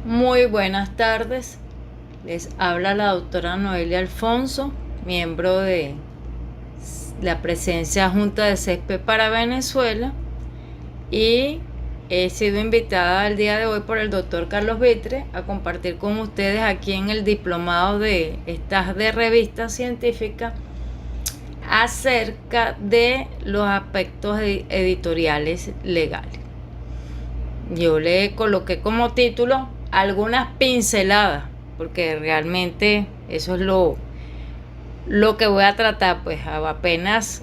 Muy buenas tardes, les habla la doctora Noelia Alfonso, miembro de la presencia Junta de CESPE para Venezuela, y he sido invitada el día de hoy por el doctor Carlos Vitre a compartir con ustedes aquí en el diplomado de estas de revistas científicas acerca de los aspectos editoriales legales. Yo le coloqué como título algunas pinceladas, porque realmente eso es lo que voy a tratar, pues apenas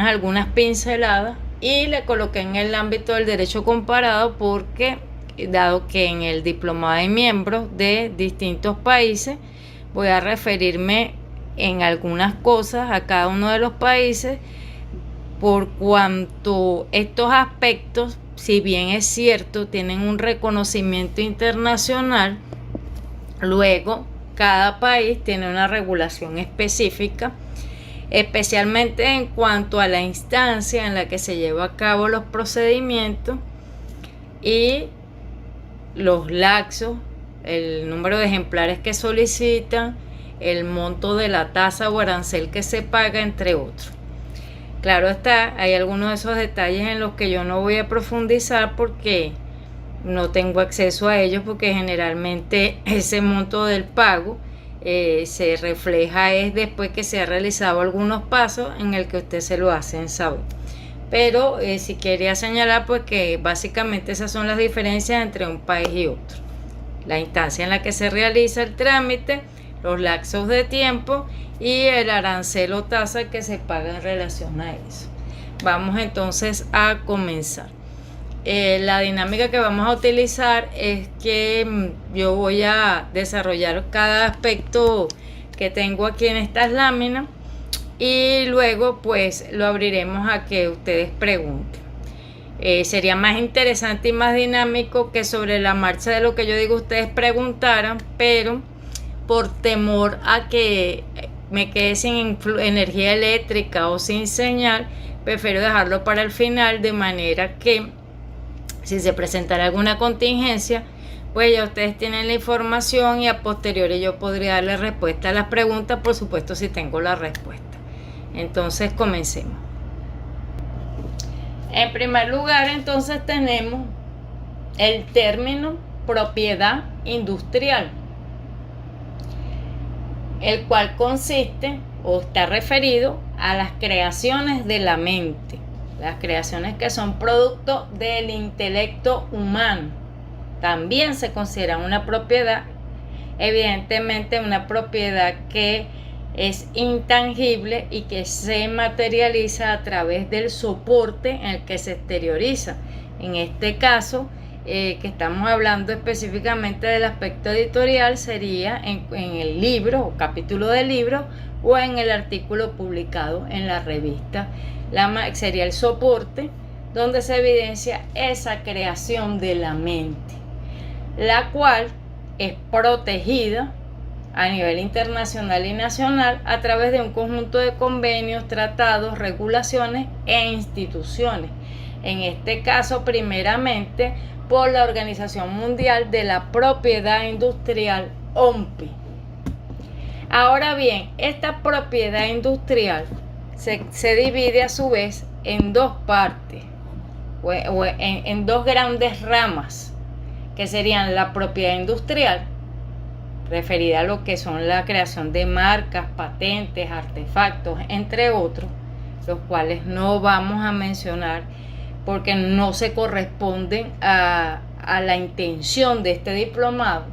algunas pinceladas, y le coloqué en el ámbito del derecho comparado porque dado que en el diplomado hay miembros de distintos países, voy a referirme en algunas cosas a cada uno de los países, por cuanto estos aspectos, si bien es cierto, tienen un reconocimiento internacional, luego cada país tiene una regulación específica, especialmente en cuanto a la instancia en la que se lleva a cabo los procedimientos y los lapsos, el número de ejemplares que solicitan, el monto de la tasa o arancel que se paga, entre otros. Claro está, hay algunos de esos detalles en los que yo no voy a profundizar porque no tengo acceso a ellos, porque generalmente ese monto del pago se refleja es después que se ha realizado algunos pasos en el que usted se lo hacen saber. Pero sí quería señalar pues que básicamente esas son las diferencias entre un país y otro: la instancia en la que se realiza el trámite, los lapsos de tiempo y el arancel o tasa que se paga en relación a eso. Vamos entonces a comenzar. La dinámica que vamos a utilizar es que yo voy a desarrollar cada aspecto que tengo aquí en estas láminas y luego pues lo abriremos a que ustedes pregunten. Sería más interesante y más dinámico que sobre la marcha de lo que yo digo ustedes preguntaran, pero por temor a que me quede sin energía eléctrica o sin señal, prefiero dejarlo para el final, de manera que si se presentara alguna contingencia, pues ya ustedes tienen la información y a posteriori yo podría darle respuesta a las preguntas, por supuesto si tengo la respuesta. Entonces comencemos. En primer lugar, entonces tenemos el término propiedad industrial, el cual consiste o está referido a las creaciones de la mente, las creaciones que son producto del intelecto humano. También se considera una propiedad, evidentemente una propiedad que es intangible y que se materializa a través del soporte en el que se exterioriza. En este caso, que estamos hablando específicamente del aspecto editorial, sería en el libro o capítulo del libro o en el artículo publicado en la revista. Sería el soporte donde se evidencia esa creación de la mente, la cual es protegida a nivel internacional y nacional a través de un conjunto de convenios, tratados, regulaciones e instituciones. En este caso, primeramente, por la Organización Mundial de la Propiedad Industrial, OMPI. Ahora bien, esta propiedad industrial se divide a su vez en dos partes, o en dos grandes ramas, que serían la propiedad industrial, referida a lo que son la creación de marcas, patentes, artefactos, entre otros, los cuales no vamos a mencionar porque no se corresponden a la intención de este diplomado,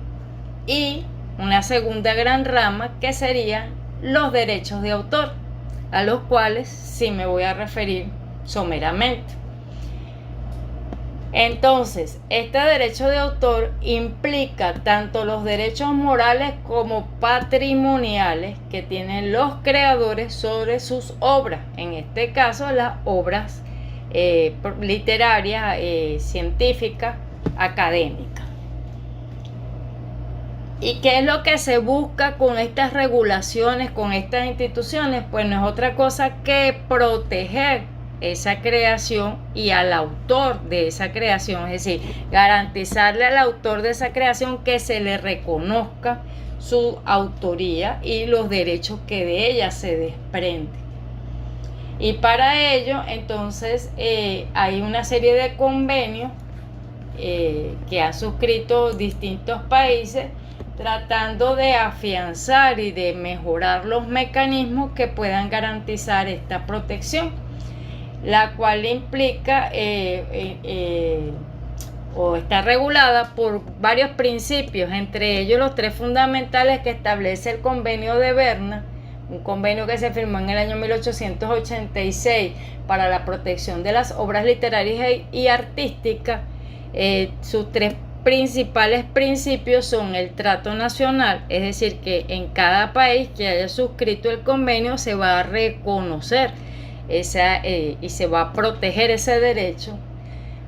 y una segunda gran rama que serían los derechos de autor, a los cuales sí me voy a referir someramente. Entonces, este derecho de autor implica tanto los derechos morales como patrimoniales que tienen los creadores sobre sus obras, en este caso las obras literarias, científicas, académicas. ¿Y qué es lo que se busca con estas regulaciones, con estas instituciones? Pues no es otra cosa que proteger esa creación y al autor de esa creación, es decir, garantizarle al autor de esa creación que se le reconozca su autoría y los derechos que de ella se desprenden. Y para ello, entonces, hay una serie de convenios que han suscrito distintos países tratando de afianzar y de mejorar los mecanismos que puedan garantizar esta protección, la cual implica o está regulada por varios principios, entre ellos los 3 fundamentales que establece el Convenio de Berna, un convenio que se firmó en el año 1886 para la protección de las obras literarias y artísticas. Sus 3 principales principios son el trato nacional, es decir, que en cada país que haya suscrito el convenio se va a reconocer y se va a proteger ese derecho.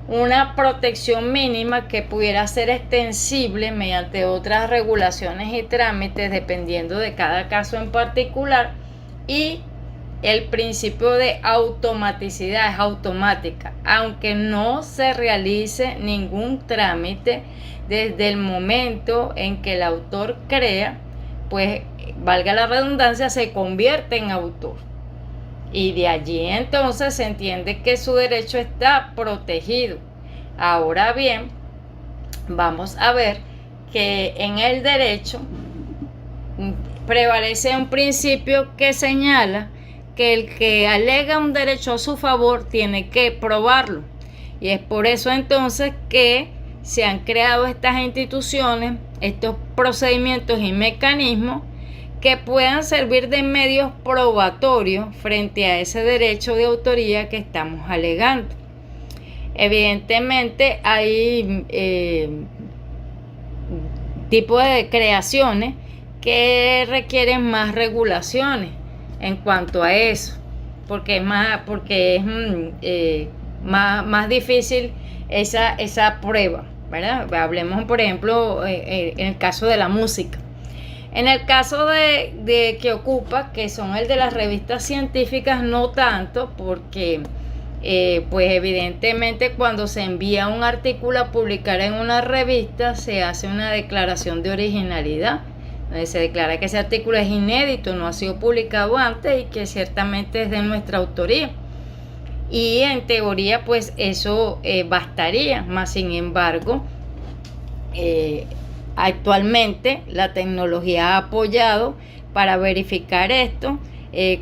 Una protección mínima que pudiera ser extensible mediante otras regulaciones y trámites dependiendo de cada caso en particular, y el principio de automaticidad, es automática, aunque no se realice ningún trámite desde el momento en que el autor crea, pues valga la redundancia, se convierte en autor. Y de allí entonces se entiende que su derecho está protegido. Ahora bien, vamos a ver que en el derecho prevalece un principio que señala que el que alega un derecho a su favor tiene que probarlo. Y es por eso entonces que se han creado estas instituciones, estos procedimientos y mecanismos que puedan servir de medios probatorios frente a ese derecho de autoría que estamos alegando. Evidentemente hay tipos de creaciones que requieren más regulaciones en cuanto a eso, porque es más difícil esa prueba, ¿verdad? Hablemos, por ejemplo, en el caso de la música. En el caso de que ocupa, que son el de las revistas científicas, no tanto, porque pues evidentemente cuando se envía un artículo a publicar en una revista se hace una declaración de originalidad, donde se declara que ese artículo es inédito, no ha sido publicado antes y que ciertamente es de nuestra autoría. Y en teoría pues eso bastaría, más sin embargo actualmente la tecnología ha apoyado para verificar esto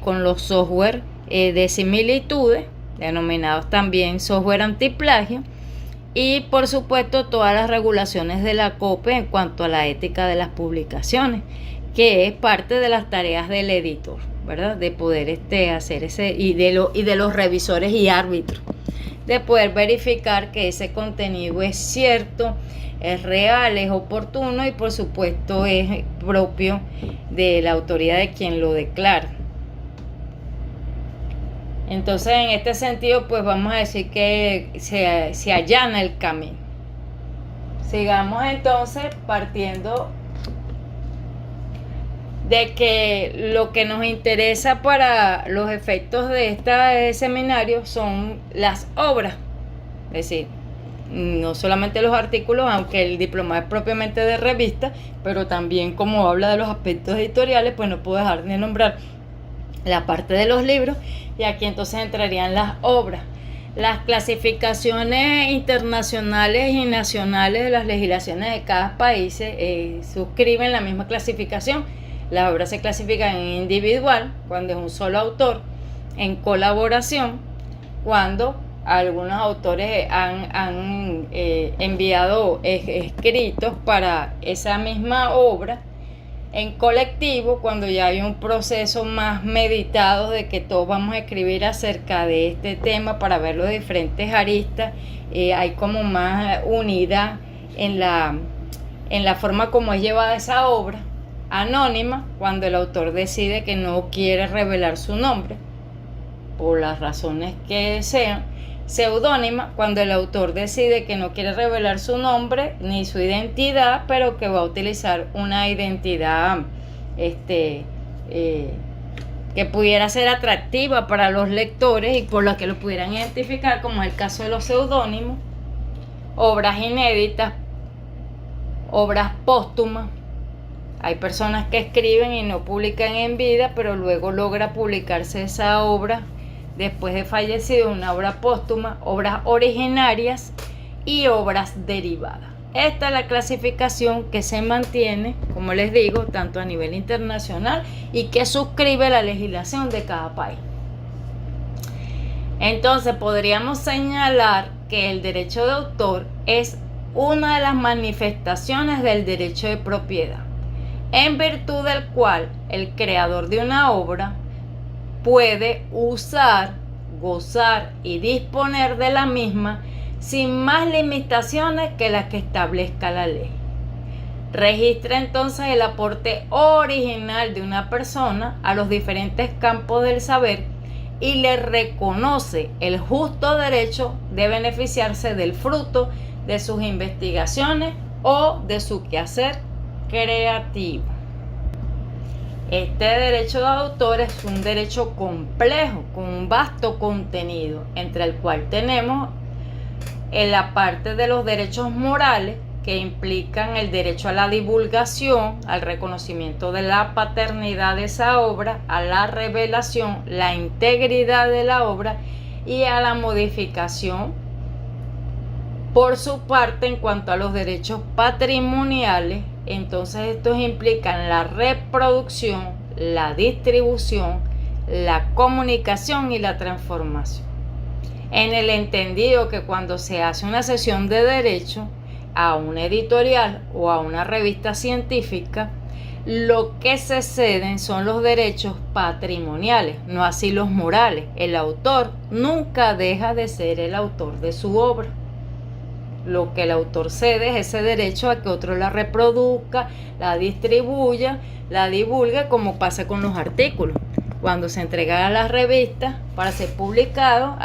con los software de similitudes, denominados también software antiplagio, y por supuesto todas las regulaciones de la COPE en cuanto a la ética de las publicaciones, que es parte de las tareas del editor, ¿verdad? De poder hacer ese, y de los revisores y árbitros, de poder verificar que ese contenido es cierto, es real, es oportuno y por supuesto es propio de la autoría de quien lo declara. Entonces, en este sentido, pues vamos a decir que se allana el camino. Sigamos entonces partiendo de que lo que nos interesa para los efectos de este seminario son las obras. Es decir, no solamente los artículos, aunque el diploma es propiamente de revista, pero también como habla de los aspectos editoriales, pues no puedo dejar de nombrar la parte de los libros, y aquí entonces entrarían las obras. Las clasificaciones internacionales y nacionales de las legislaciones de cada país suscriben la misma clasificación. Las obras se clasifican en individual, cuando es un solo autor, en colaboración, cuando algunos autores han enviado escritos para esa misma obra, en colectivo, cuando ya hay un proceso más meditado de que todos vamos a escribir acerca de este tema para ver los diferentes aristas, hay como más unidad en la forma como es llevada esa obra. Anónima, cuando el autor decide que no quiere revelar su nombre, por las razones que sean. Seudónima, cuando el autor decide que no quiere revelar su nombre ni su identidad, pero que va a utilizar una identidad que pudiera ser atractiva para los lectores y por la que lo pudieran identificar, como es el caso de los seudónimos, obras inéditas, obras póstumas. Hay personas que escriben y no publican en vida, pero luego logra publicarse esa obra después de fallecido, una obra póstuma, obras originarias y obras derivadas. Esta es la clasificación que se mantiene, como les digo, tanto a nivel internacional y que suscribe la legislación de cada país. Entonces podríamos señalar que el derecho de autor es una de las manifestaciones del derecho de propiedad, en virtud del cual el creador de una obra puede usar, gozar y disponer de la misma sin más limitaciones que las que establezca la ley. Registra entonces el aporte original de una persona a los diferentes campos del saber y le reconoce el justo derecho de beneficiarse del fruto de sus investigaciones o de su quehacer creativo. Este derecho de autor es un derecho complejo, con un vasto contenido, entre el cual tenemos en la parte de los derechos morales, que implican el derecho a la divulgación, al reconocimiento de la paternidad de esa obra, a la revelación, la integridad de la obra y a la modificación. Por su parte, en cuanto a los derechos patrimoniales, entonces estos implican la reproducción, la distribución, la comunicación y la transformación. En el entendido que cuando se hace una cesión de derecho a una editorial o a una revista científica, lo que se ceden son los derechos patrimoniales, no así los morales. El autor nunca deja de ser el autor de su obra. Lo que el autor cede es ese derecho a que otro la reproduzca, la distribuya, la divulgue, como pasa con los artículos. Cuando se entregan a las revistas para ser publicados,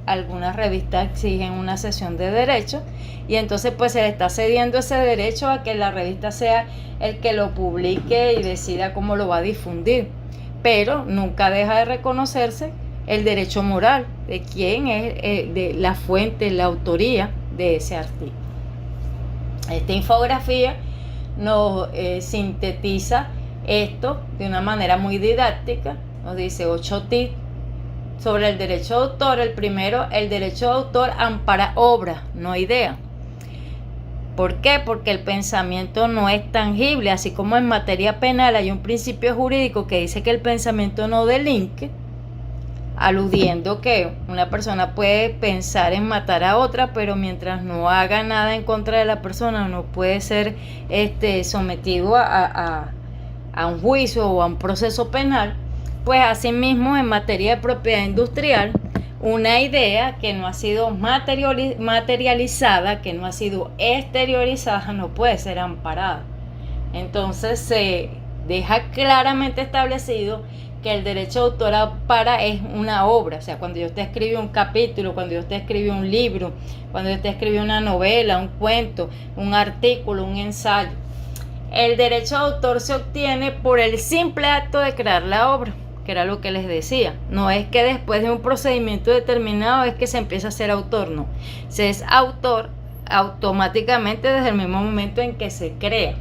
algunas revistas exigen una cesión de derechos y entonces pues se le está cediendo ese derecho a que la revista sea el que lo publique y decida cómo lo va a difundir. Pero nunca deja de reconocerse el derecho moral de quién es de la fuente, la autoría de ese artículo. Esta infografía nos sintetiza esto de una manera muy didáctica. Nos dice 8 tips sobre el derecho de autor. El primero, el derecho de autor ampara obra, no idea. ¿Por qué? Porque el pensamiento no es tangible. Así como en materia penal hay un principio jurídico que dice que el pensamiento no delinque, aludiendo que una persona puede pensar en matar a otra, pero mientras no haga nada en contra de la persona no puede ser sometido a un juicio o a un proceso penal. Pues asimismo, en materia de propiedad industrial, una idea que no ha sido materializada, que no ha sido exteriorizada, no puede ser amparada. Entonces se deja claramente establecido que el derecho de autor ampara es una obra. O sea, cuando yo te escribo un capítulo, cuando yo te escribo un libro, cuando yo te escribo una novela, un cuento, un artículo, un ensayo, el derecho de autor se obtiene por el simple acto de crear la obra, que era lo que les decía. No es que después de un procedimiento determinado es que se empieza a ser autor, no. Se es autor automáticamente desde el mismo momento en que se crea.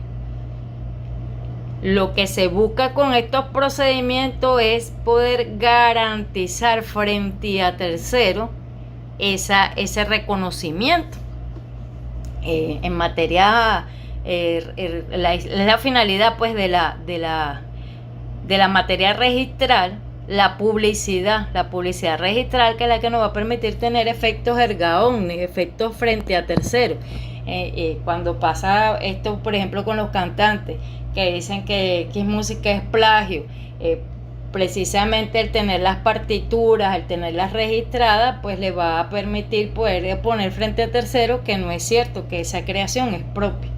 Lo que se busca con estos procedimientos es poder garantizar frente a terceros ese reconocimiento. En materia, la finalidad pues de la materia registral, la publicidad registral, que es la que nos va a permitir tener efectos erga omnes, efectos frente a terceros. Cuando pasa esto, por ejemplo, con los cantantes que dicen que música es plagio, precisamente el tener las partituras, el tenerlas registradas, pues le va a permitir poder poner frente a terceros que no es cierto, que esa creación es propia.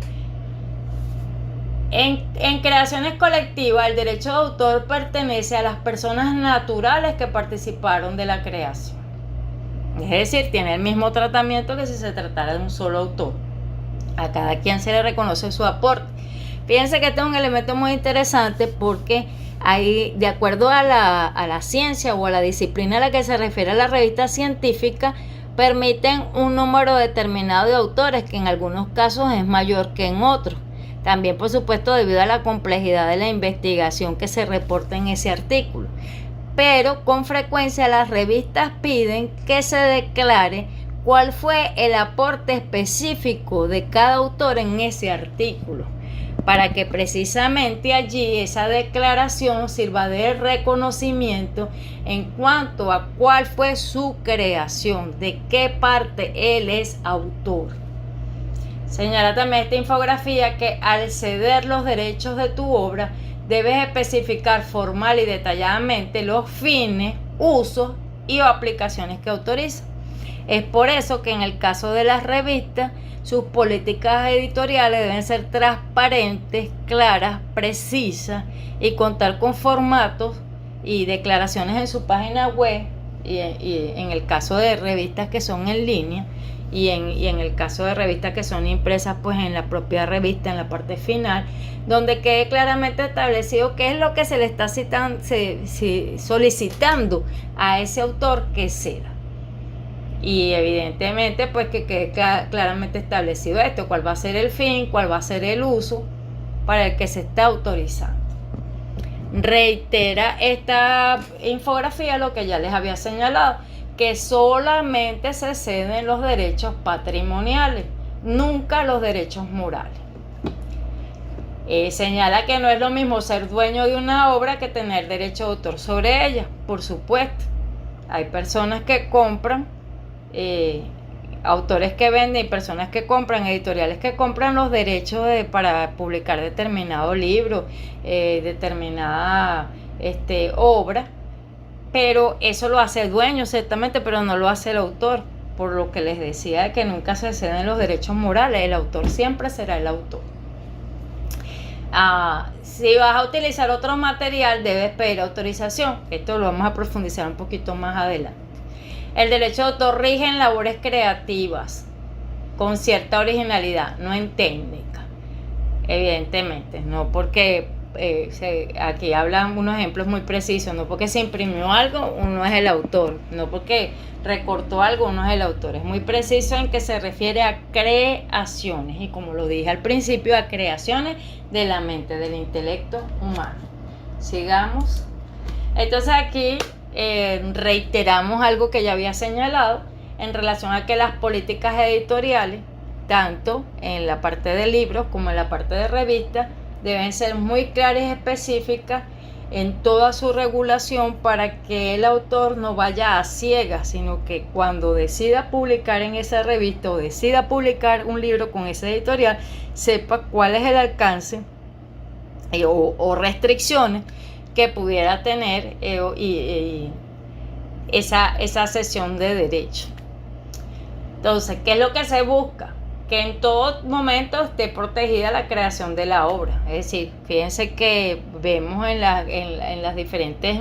En creaciones colectivas, el derecho de autor pertenece a las personas naturales que participaron de la creación. Es decir, tiene el mismo tratamiento que si se tratara de un solo autor. A cada quien se le reconoce su aporte. Fíjense que este es un elemento muy interesante porque Ahí, de acuerdo a la ciencia o a la disciplina a la que se refiere a la revista científica, permiten un número determinado de autores, que en algunos casos es mayor que en otros. También, por supuesto, debido a la complejidad de la investigación que se reporta en ese artículo. Pero con frecuencia las revistas piden que se declare cuál fue el aporte específico de cada autor en ese artículo, para que precisamente allí esa declaración sirva de reconocimiento en cuanto a cuál fue su creación, de qué parte él es autor. Señala también esta infografía que al ceder los derechos de tu obra, debes especificar formal y detalladamente los fines, usos y o aplicaciones que autoriza. Es por eso que en el caso de las revistas, sus políticas editoriales deben ser transparentes, claras, precisas y contar con formatos y declaraciones en su página web, y en el caso de revistas que son en línea, y en el caso de revistas que son impresas, pues en la propia revista, en la parte final, donde quede claramente establecido qué es lo que se le está solicitando a ese autor que ceda. Y evidentemente pues que quede claramente establecido esto, cuál va a ser el fin, cuál va a ser el uso para el que se está autorizando. Reitera esta infografía lo que ya les había señalado, que solamente se ceden los derechos patrimoniales, nunca los derechos morales. Señala que no es lo mismo ser dueño de una obra que tener derecho de autor sobre ella, por supuesto. Hay personas que compran, autores que venden y personas que compran, editoriales que compran los derechos para publicar determinado libro, determinada obra, pero eso lo hace el dueño ciertamente, pero no lo hace el autor, por lo que les decía de que nunca se ceden los derechos morales, el autor siempre será el autor. Si vas a utilizar otro material, debes pedir autorización. Esto lo vamos a profundizar un poquito más adelante. El derecho de autor rige en labores creativas con cierta originalidad, no en técnica. Evidentemente, no porque aquí hablan unos ejemplos muy precisos, no porque se imprimió algo, uno es el autor, no porque recortó algo, uno es el autor. Es muy preciso en que se refiere a creaciones, y como lo dije al principio, a creaciones de la mente, del intelecto humano. Sigamos. Entonces aquí reiteramos algo que ya había señalado en relación a que las políticas editoriales, tanto en la parte de libros como en la parte de revistas, deben ser muy claras y específicas en toda su regulación, para que el autor no vaya a ciegas, sino que cuando decida publicar en esa revista o decida publicar un libro con esa editorial, sepa cuál es el alcance o restricciones que pudiera tener esa cesión de derecho. Entonces, ¿qué es lo que se busca? Que en todo momento esté protegida la creación de la obra. Es decir, fíjense que vemos en las diferentes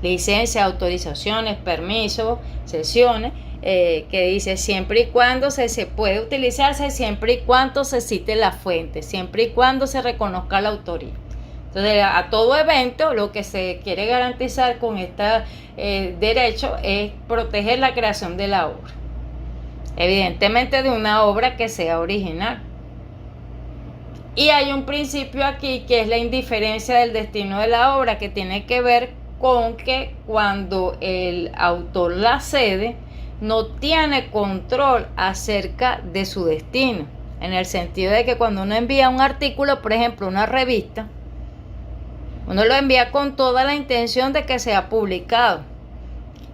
licencias, autorizaciones, permisos, sesiones, que dice siempre y cuando se puede utilizarse, siempre y cuando se cite la fuente, siempre y cuando se reconozca la autoría. Entonces, a todo evento, lo que se quiere garantizar con este derecho es proteger la creación de la obra. Evidentemente de una obra que sea original. Y hay un principio aquí que es la indiferencia del destino de la obra, que tiene que ver con que cuando el autor la cede, no tiene control acerca de su destino. En el sentido de que cuando uno envía un artículo, por ejemplo, una revista, uno lo envía con toda la intención de que sea publicado.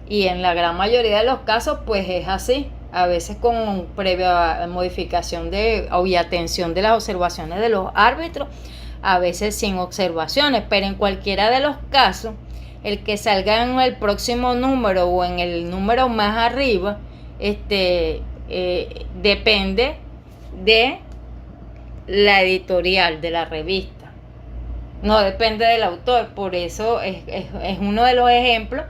Y en la gran mayoría de los casos, pues es así. A veces con previa modificación y atención de las observaciones de los árbitros, a veces sin observaciones, pero en cualquiera de los casos, el que salga en el próximo número o en el número más arriba, depende de la editorial de la revista. No depende del autor. Por eso es uno de los ejemplos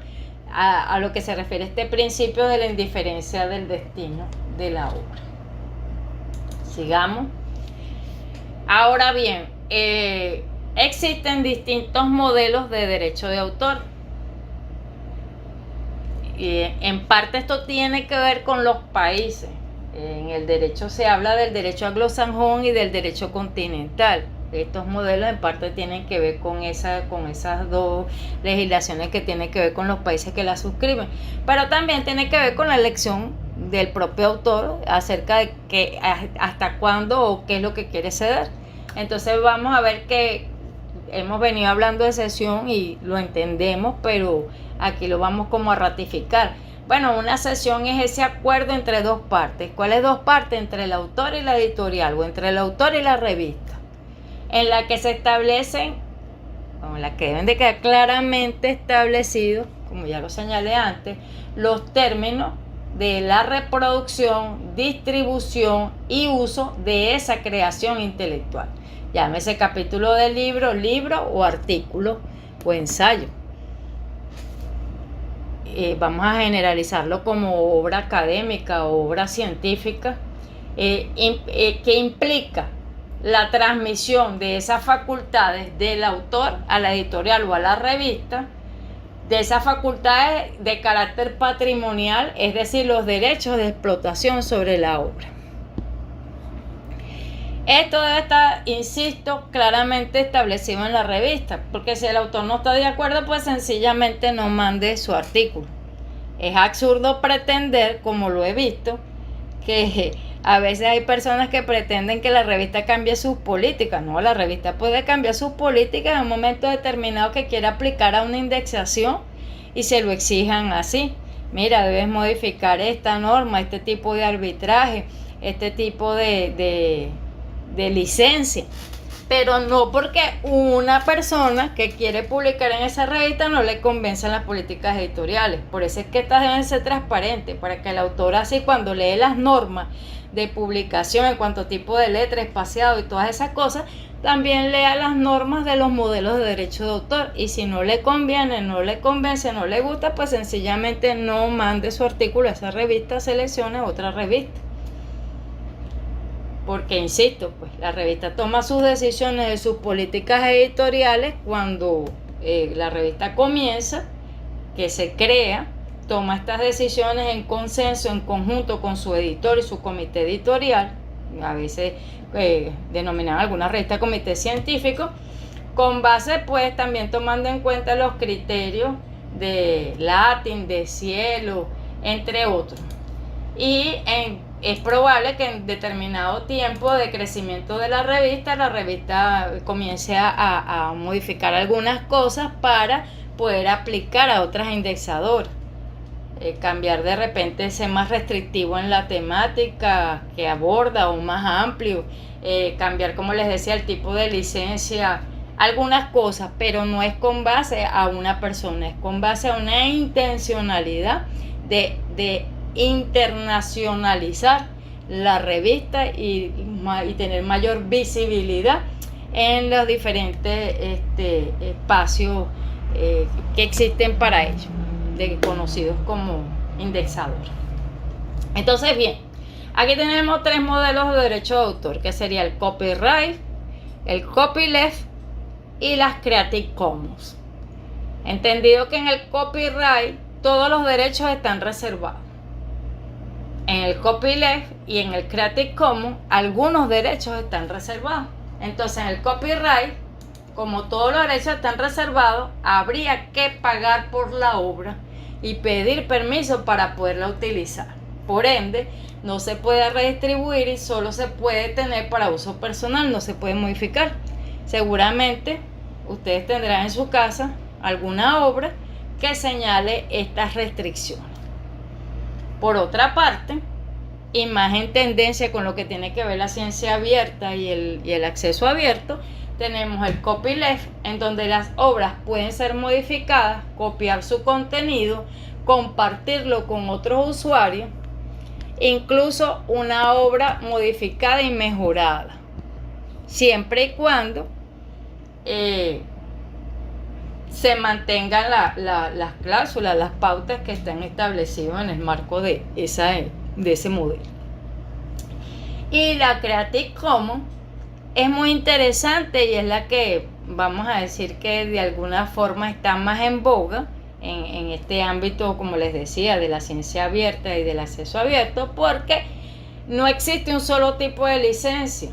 a lo que se refiere este principio de la indiferencia del destino de la obra. Sigamos. Ahora bien, existen distintos modelos de derecho de autor. Y en parte esto tiene que ver con los países. En el derecho se habla del derecho anglosajón y del derecho continental. Estos modelos en parte tienen que ver con esas dos legislaciones que tienen que ver con los países que la suscriben. Pero también tiene que ver con la elección del propio autor acerca de que hasta cuándo o qué es lo que quiere ceder. Entonces vamos a ver que hemos venido hablando de cesión y lo entendemos, pero aquí lo vamos como a ratificar. Bueno, una cesión es ese acuerdo entre dos partes. ¿Cuáles dos partes? Entre el autor y la editorial, o entre el autor y la revista, en la que se establecen, o en la que deben de quedar claramente establecidos, como ya lo señalé antes, los términos de la reproducción, distribución y uso de esa creación intelectual. Llámese capítulo del libro o artículo o ensayo. Vamos a generalizarlo como obra académica o obra científica, que implica la transmisión de esas facultades del autor a la editorial o a la revista, de esas facultades de carácter patrimonial, es decir, los derechos de explotación sobre la obra. Esto debe estar, insisto, claramente establecido en la revista, porque si el autor no está de acuerdo, pues sencillamente no mande su artículo. Es absurdo pretender, como lo he visto, que a veces hay personas que pretenden que la revista cambie sus políticas. No, la revista puede cambiar sus políticas en un momento determinado que quiera aplicar a una indexación y se lo exijan así. Mira, debes modificar esta norma, este tipo de arbitraje, este tipo de licencia, pero no porque una persona que quiere publicar en esa revista no le convencen las políticas editoriales. Por eso es que estas deben ser transparentes, para que el autor, así cuando lee las normas de publicación en cuanto a tipo de letra, espaciado y todas esas cosas, también lea las normas de los modelos de derecho de autor, y si no le conviene, no le convence, no le gusta, pues sencillamente no mande su artículo a esa revista, seleccione otra revista. Porque, insisto, pues la revista toma sus decisiones de sus políticas editoriales cuando la revista comienza, que se crea, toma estas decisiones en consenso, en conjunto con su editor y su comité editorial, a veces denominan alguna revista comité científico, con base pues también tomando en cuenta los criterios de Latin, de Cielo, entre otros. Y es probable que en determinado tiempo de crecimiento de la revista comience a modificar algunas cosas para poder aplicar a otras indexadoras. Cambiar de repente, ser más restrictivo en la temática que aborda o más amplio. Cambiar, como les decía, el tipo de licencia, algunas cosas, pero no es con base a una persona, es con base a una intencionalidad de internacionalizar la revista y tener mayor visibilidad en los diferentes espacios que existen para ello, conocidos como indexadores. Entonces, bien, aquí tenemos tres modelos de derecho de autor, que sería el copyright, el copyleft y las Creative Commons. Entendido que en el copyright todos los derechos están reservados. En el copyleft y en el Creative Commons algunos derechos están reservados. Entonces, en el copyright, como todos los derechos están reservados, habría que pagar por la obra y pedir permiso para poderla utilizar. Por ende, no se puede redistribuir y solo se puede tener para uso personal, no se puede modificar. Seguramente ustedes tendrán en su casa alguna obra que señale estas restricciones. Por otra parte, y más en tendencia con lo que tiene que ver la ciencia abierta y el acceso abierto, tenemos el copyleft, en donde las obras pueden ser modificadas, copiar su contenido, compartirlo con otros usuarios, incluso una obra modificada y mejorada, siempre y cuando se mantengan las cláusulas, las pautas que están establecidas en el marco de ese modelo. Y la Creative Commons es muy interesante y es la que vamos a decir que de alguna forma está más en boga en este ámbito, como les decía, de la ciencia abierta y del acceso abierto, porque no existe un solo tipo de licencia.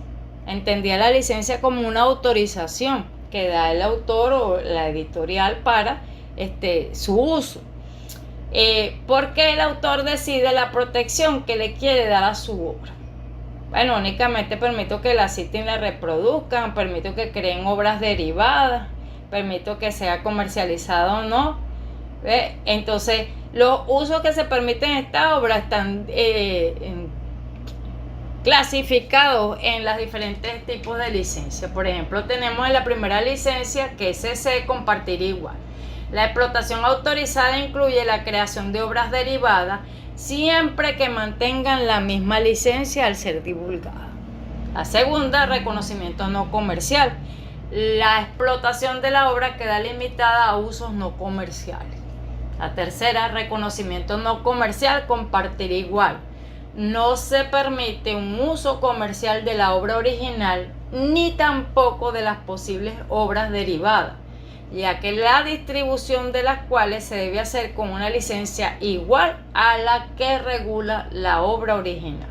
Entendía la licencia como una autorización que da el autor o la editorial para su uso. Porque el autor decide la protección que le quiere dar a su obra. Bueno, únicamente permito que la citen y la reproduzcan, permito que creen obras derivadas, permito que sea comercializado o no. Entonces, los usos que se permiten en esta obra están clasificados en los diferentes tipos de licencia. Por ejemplo, tenemos en la primera licencia, que es CC, compartir igual. La explotación autorizada incluye la creación de obras derivadas siempre que mantengan la misma licencia al ser divulgada. La segunda, reconocimiento no comercial. La explotación de la obra queda limitada a usos no comerciales. La tercera, reconocimiento no comercial, compartir igual. No se permite un uso comercial de la obra original ni tampoco de las posibles obras derivadas, ya que la distribución de las cuales se debe hacer con una licencia igual a la que regula la obra original.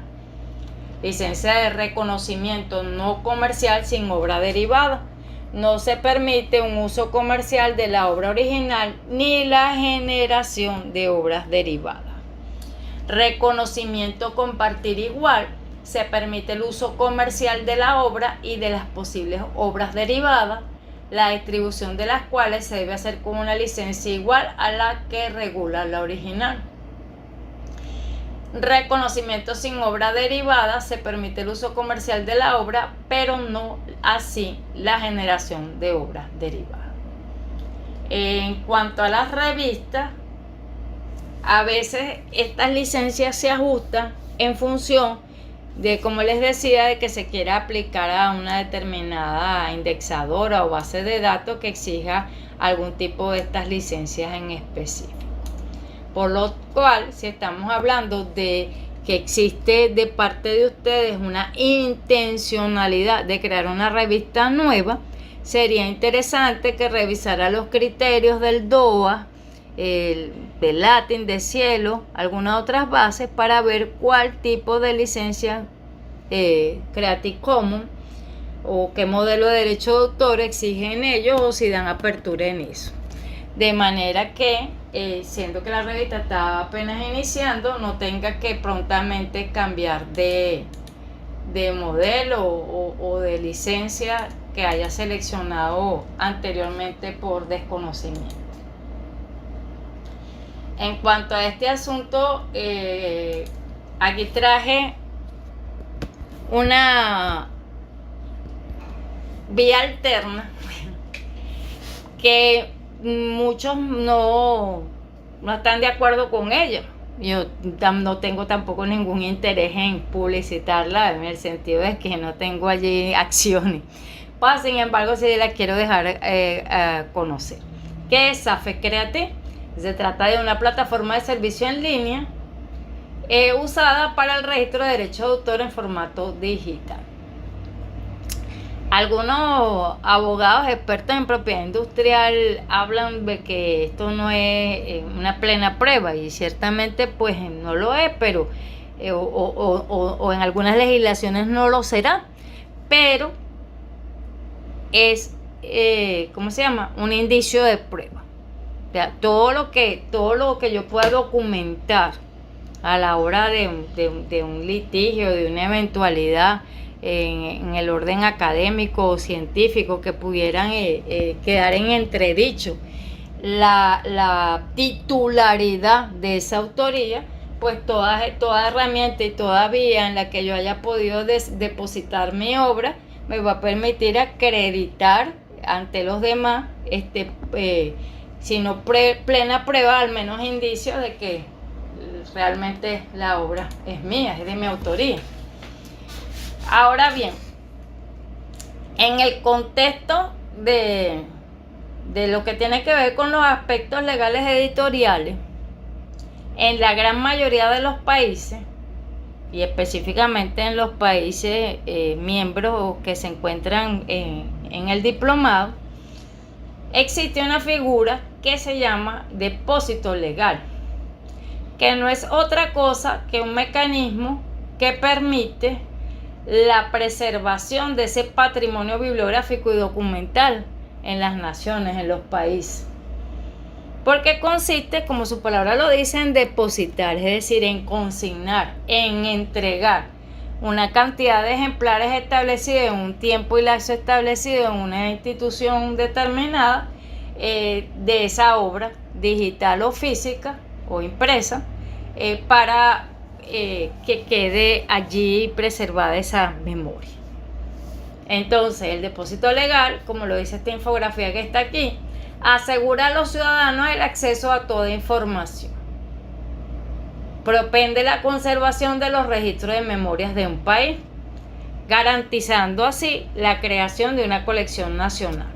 Licencia de reconocimiento no comercial sin obra derivada. No se permite un uso comercial de la obra original ni la generación de obras derivadas. Reconocimiento compartir igual. Se permite el uso comercial de la obra y de las posibles obras derivadas, la distribución de las cuales se debe hacer con una licencia igual a la que regula la original. Reconocimiento sin obra derivada. Se permite el uso comercial de la obra, pero no así la generación de obras derivadas. En cuanto a las revistas, a veces estas licencias se ajustan en función de, como les decía, de que se quiera aplicar a una determinada indexadora o base de datos que exija algún tipo de estas licencias en específico. Por lo cual, si estamos hablando de que existe de parte de ustedes una intencionalidad de crear una revista nueva, sería interesante que revisara los criterios del DOA, del Latin, de Cielo, algunas otras bases para ver cuál tipo de licencia Creative Commons o qué modelo de derecho de autor exigen ellos o si dan apertura en eso. De manera que, siendo que la revista está apenas iniciando, no tenga que prontamente cambiar de modelo o de licencia que haya seleccionado anteriormente por desconocimiento. En cuanto a este asunto, aquí traje una vía alterna que muchos no están de acuerdo con ella. Yo no tengo tampoco ningún interés en publicitarla, en el sentido de que no tengo allí acciones. Pues, sin embargo, sí la quiero dejar a conocer. ¿Qué es Safe Creative? Se trata de una plataforma de servicio en línea usada para el registro de derechos de autor en formato digital. Algunos abogados expertos en propiedad industrial hablan de que esto no es una plena prueba, y ciertamente pues no lo es, pero o en algunas legislaciones no lo será, pero es un indicio de prueba. O sea, todo lo que yo pueda documentar a la hora de un litigio, de una eventualidad en el orden académico o científico que pudieran quedar en entredicho la titularidad de esa autoría, pues toda herramienta y toda vía en la que yo haya podido depositar mi obra me va a permitir acreditar ante los demás, si no plena prueba, al menos indicios de que realmente la obra es mía, es de mi autoría. Ahora bien, en el contexto de lo que tiene que ver con los aspectos legales editoriales, en la gran mayoría de los países, y específicamente en los países miembros que se encuentran en el diplomado, existe una figura que se llama depósito legal, que no es otra cosa que un mecanismo que permite la preservación de ese patrimonio bibliográfico y documental en las naciones, en los países. Porque consiste, como su palabra lo dice, en depositar, es decir, en consignar, en entregar una cantidad de ejemplares establecida en un tiempo y lapso establecido en una institución determinada de esa obra digital o física o impresa para que quede allí preservada esa memoria. Entonces, el depósito legal, como lo dice esta infografía que está aquí, asegura a los ciudadanos el acceso a toda información. Propende la conservación de los registros de memorias de un país, garantizando así la creación de una colección nacional.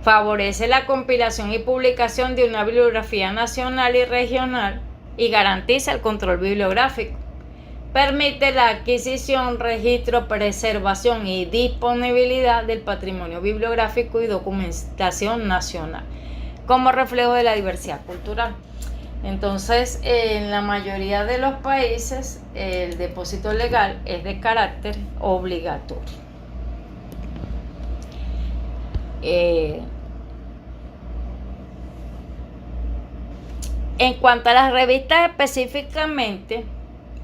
Favorece la compilación y publicación de una bibliografía nacional y regional y garantiza el control bibliográfico. Permite la adquisición, registro, preservación y disponibilidad del patrimonio bibliográfico y documentación nacional como reflejo de la diversidad cultural. Entonces, en la mayoría de los países, el depósito legal es de carácter obligatorio. En cuanto a las revistas específicamente,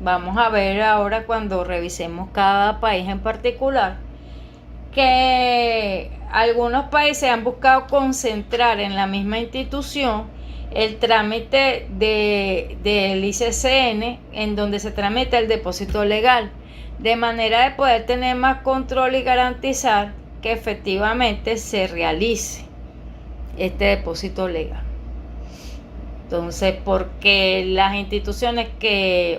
vamos a ver ahora cuando revisemos cada país en particular, que algunos países han buscado concentrar en la misma institución el trámite del ICCN, en donde se tramita el depósito legal, de manera de poder tener más control y garantizar que efectivamente se realice este depósito legal. Entonces, porque las instituciones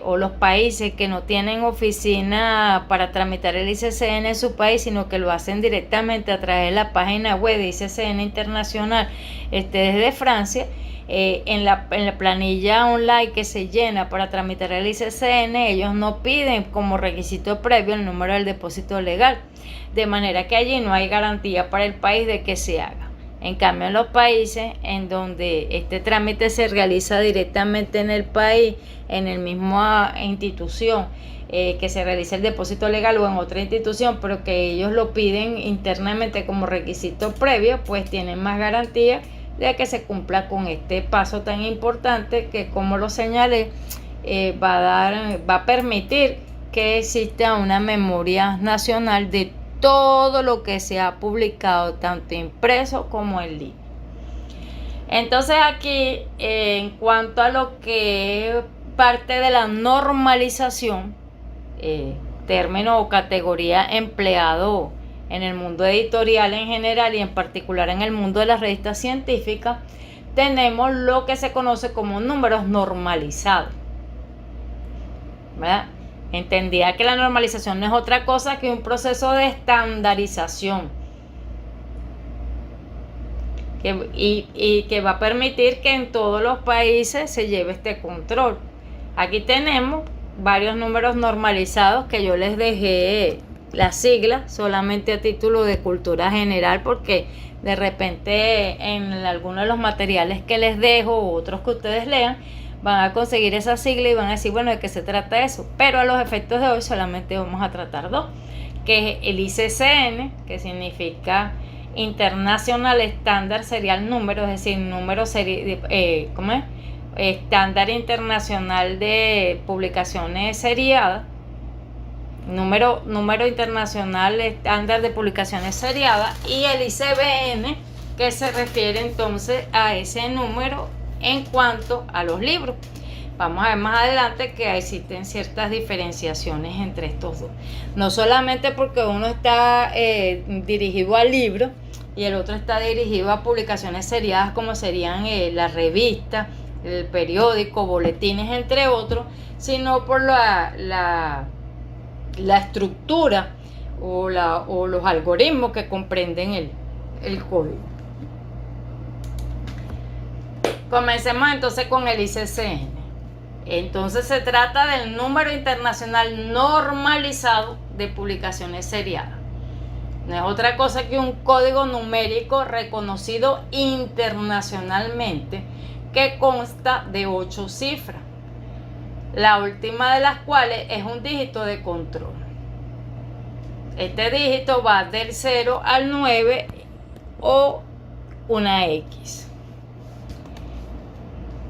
o los países que no tienen oficina para tramitar el ICCN en su país, sino que lo hacen directamente a través de la página web de ICCN Internacional desde Francia, en la planilla online que se llena para tramitar el ICCN, ellos no piden como requisito previo el número del depósito legal, de manera que allí no hay garantía para el país de que se haga. En cambio, en los países en donde este trámite se realiza directamente en el país, en la misma institución que se realiza el depósito legal o en otra institución, pero que ellos lo piden internamente como requisito previo, pues tienen más garantía de que se cumpla con este paso tan importante que, como lo señalé, va a permitir que exista una memoria nacional de todo lo que se ha publicado, tanto impreso como en línea. Entonces aquí, en cuanto a lo que es parte de la normalización, término o categoría empleado en el mundo editorial en general y en particular en el mundo de las revistas científicas, tenemos lo que se conoce como números normalizados, ¿verdad? Entendía que la normalización no es otra cosa que un proceso de estandarización y que va a permitir que en todos los países se lleve este control. Aquí tenemos varios números normalizados que yo les dejé las siglas solamente a título de cultura general, porque de repente en algunos de los materiales que les dejo o otros que ustedes lean van a conseguir esa sigla y van a decir, bueno, ¿de qué se trata eso? Pero a los efectos de hoy solamente vamos a tratar dos, que es el ICCN, que significa International Standard Serial Number, es decir, estándar internacional de publicaciones seriadas, número internacional estándar de publicaciones seriadas, y el ICBN, que se refiere entonces a ese número en cuanto a los libros. Vamos a ver más adelante que existen ciertas diferenciaciones entre estos dos, no solamente porque uno está dirigido al libro y el otro está dirigido a publicaciones seriadas, como serían la revista, el periódico, boletines, entre otros, sino por la estructura o los algoritmos que comprenden el código. Comencemos entonces con el ICCN. Entonces se trata del número internacional normalizado de publicaciones seriadas. No es otra cosa que un código numérico reconocido internacionalmente que consta de 8 cifras, la última de las cuales es un dígito de control. Este dígito va del 0 al 9 o una X.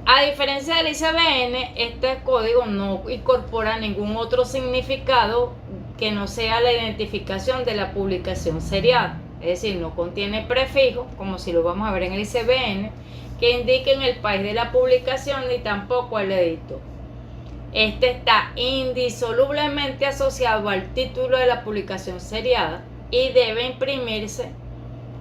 A diferencia del ICBN, este código no incorpora ningún otro significado que no sea la identificación de la publicación seriada. Es decir, no contiene prefijo, como si lo vamos a ver en el ICBN, que indiquen el país de la publicación ni tampoco el editor. Este está indisolublemente asociado al título de la publicación seriada y debe imprimirse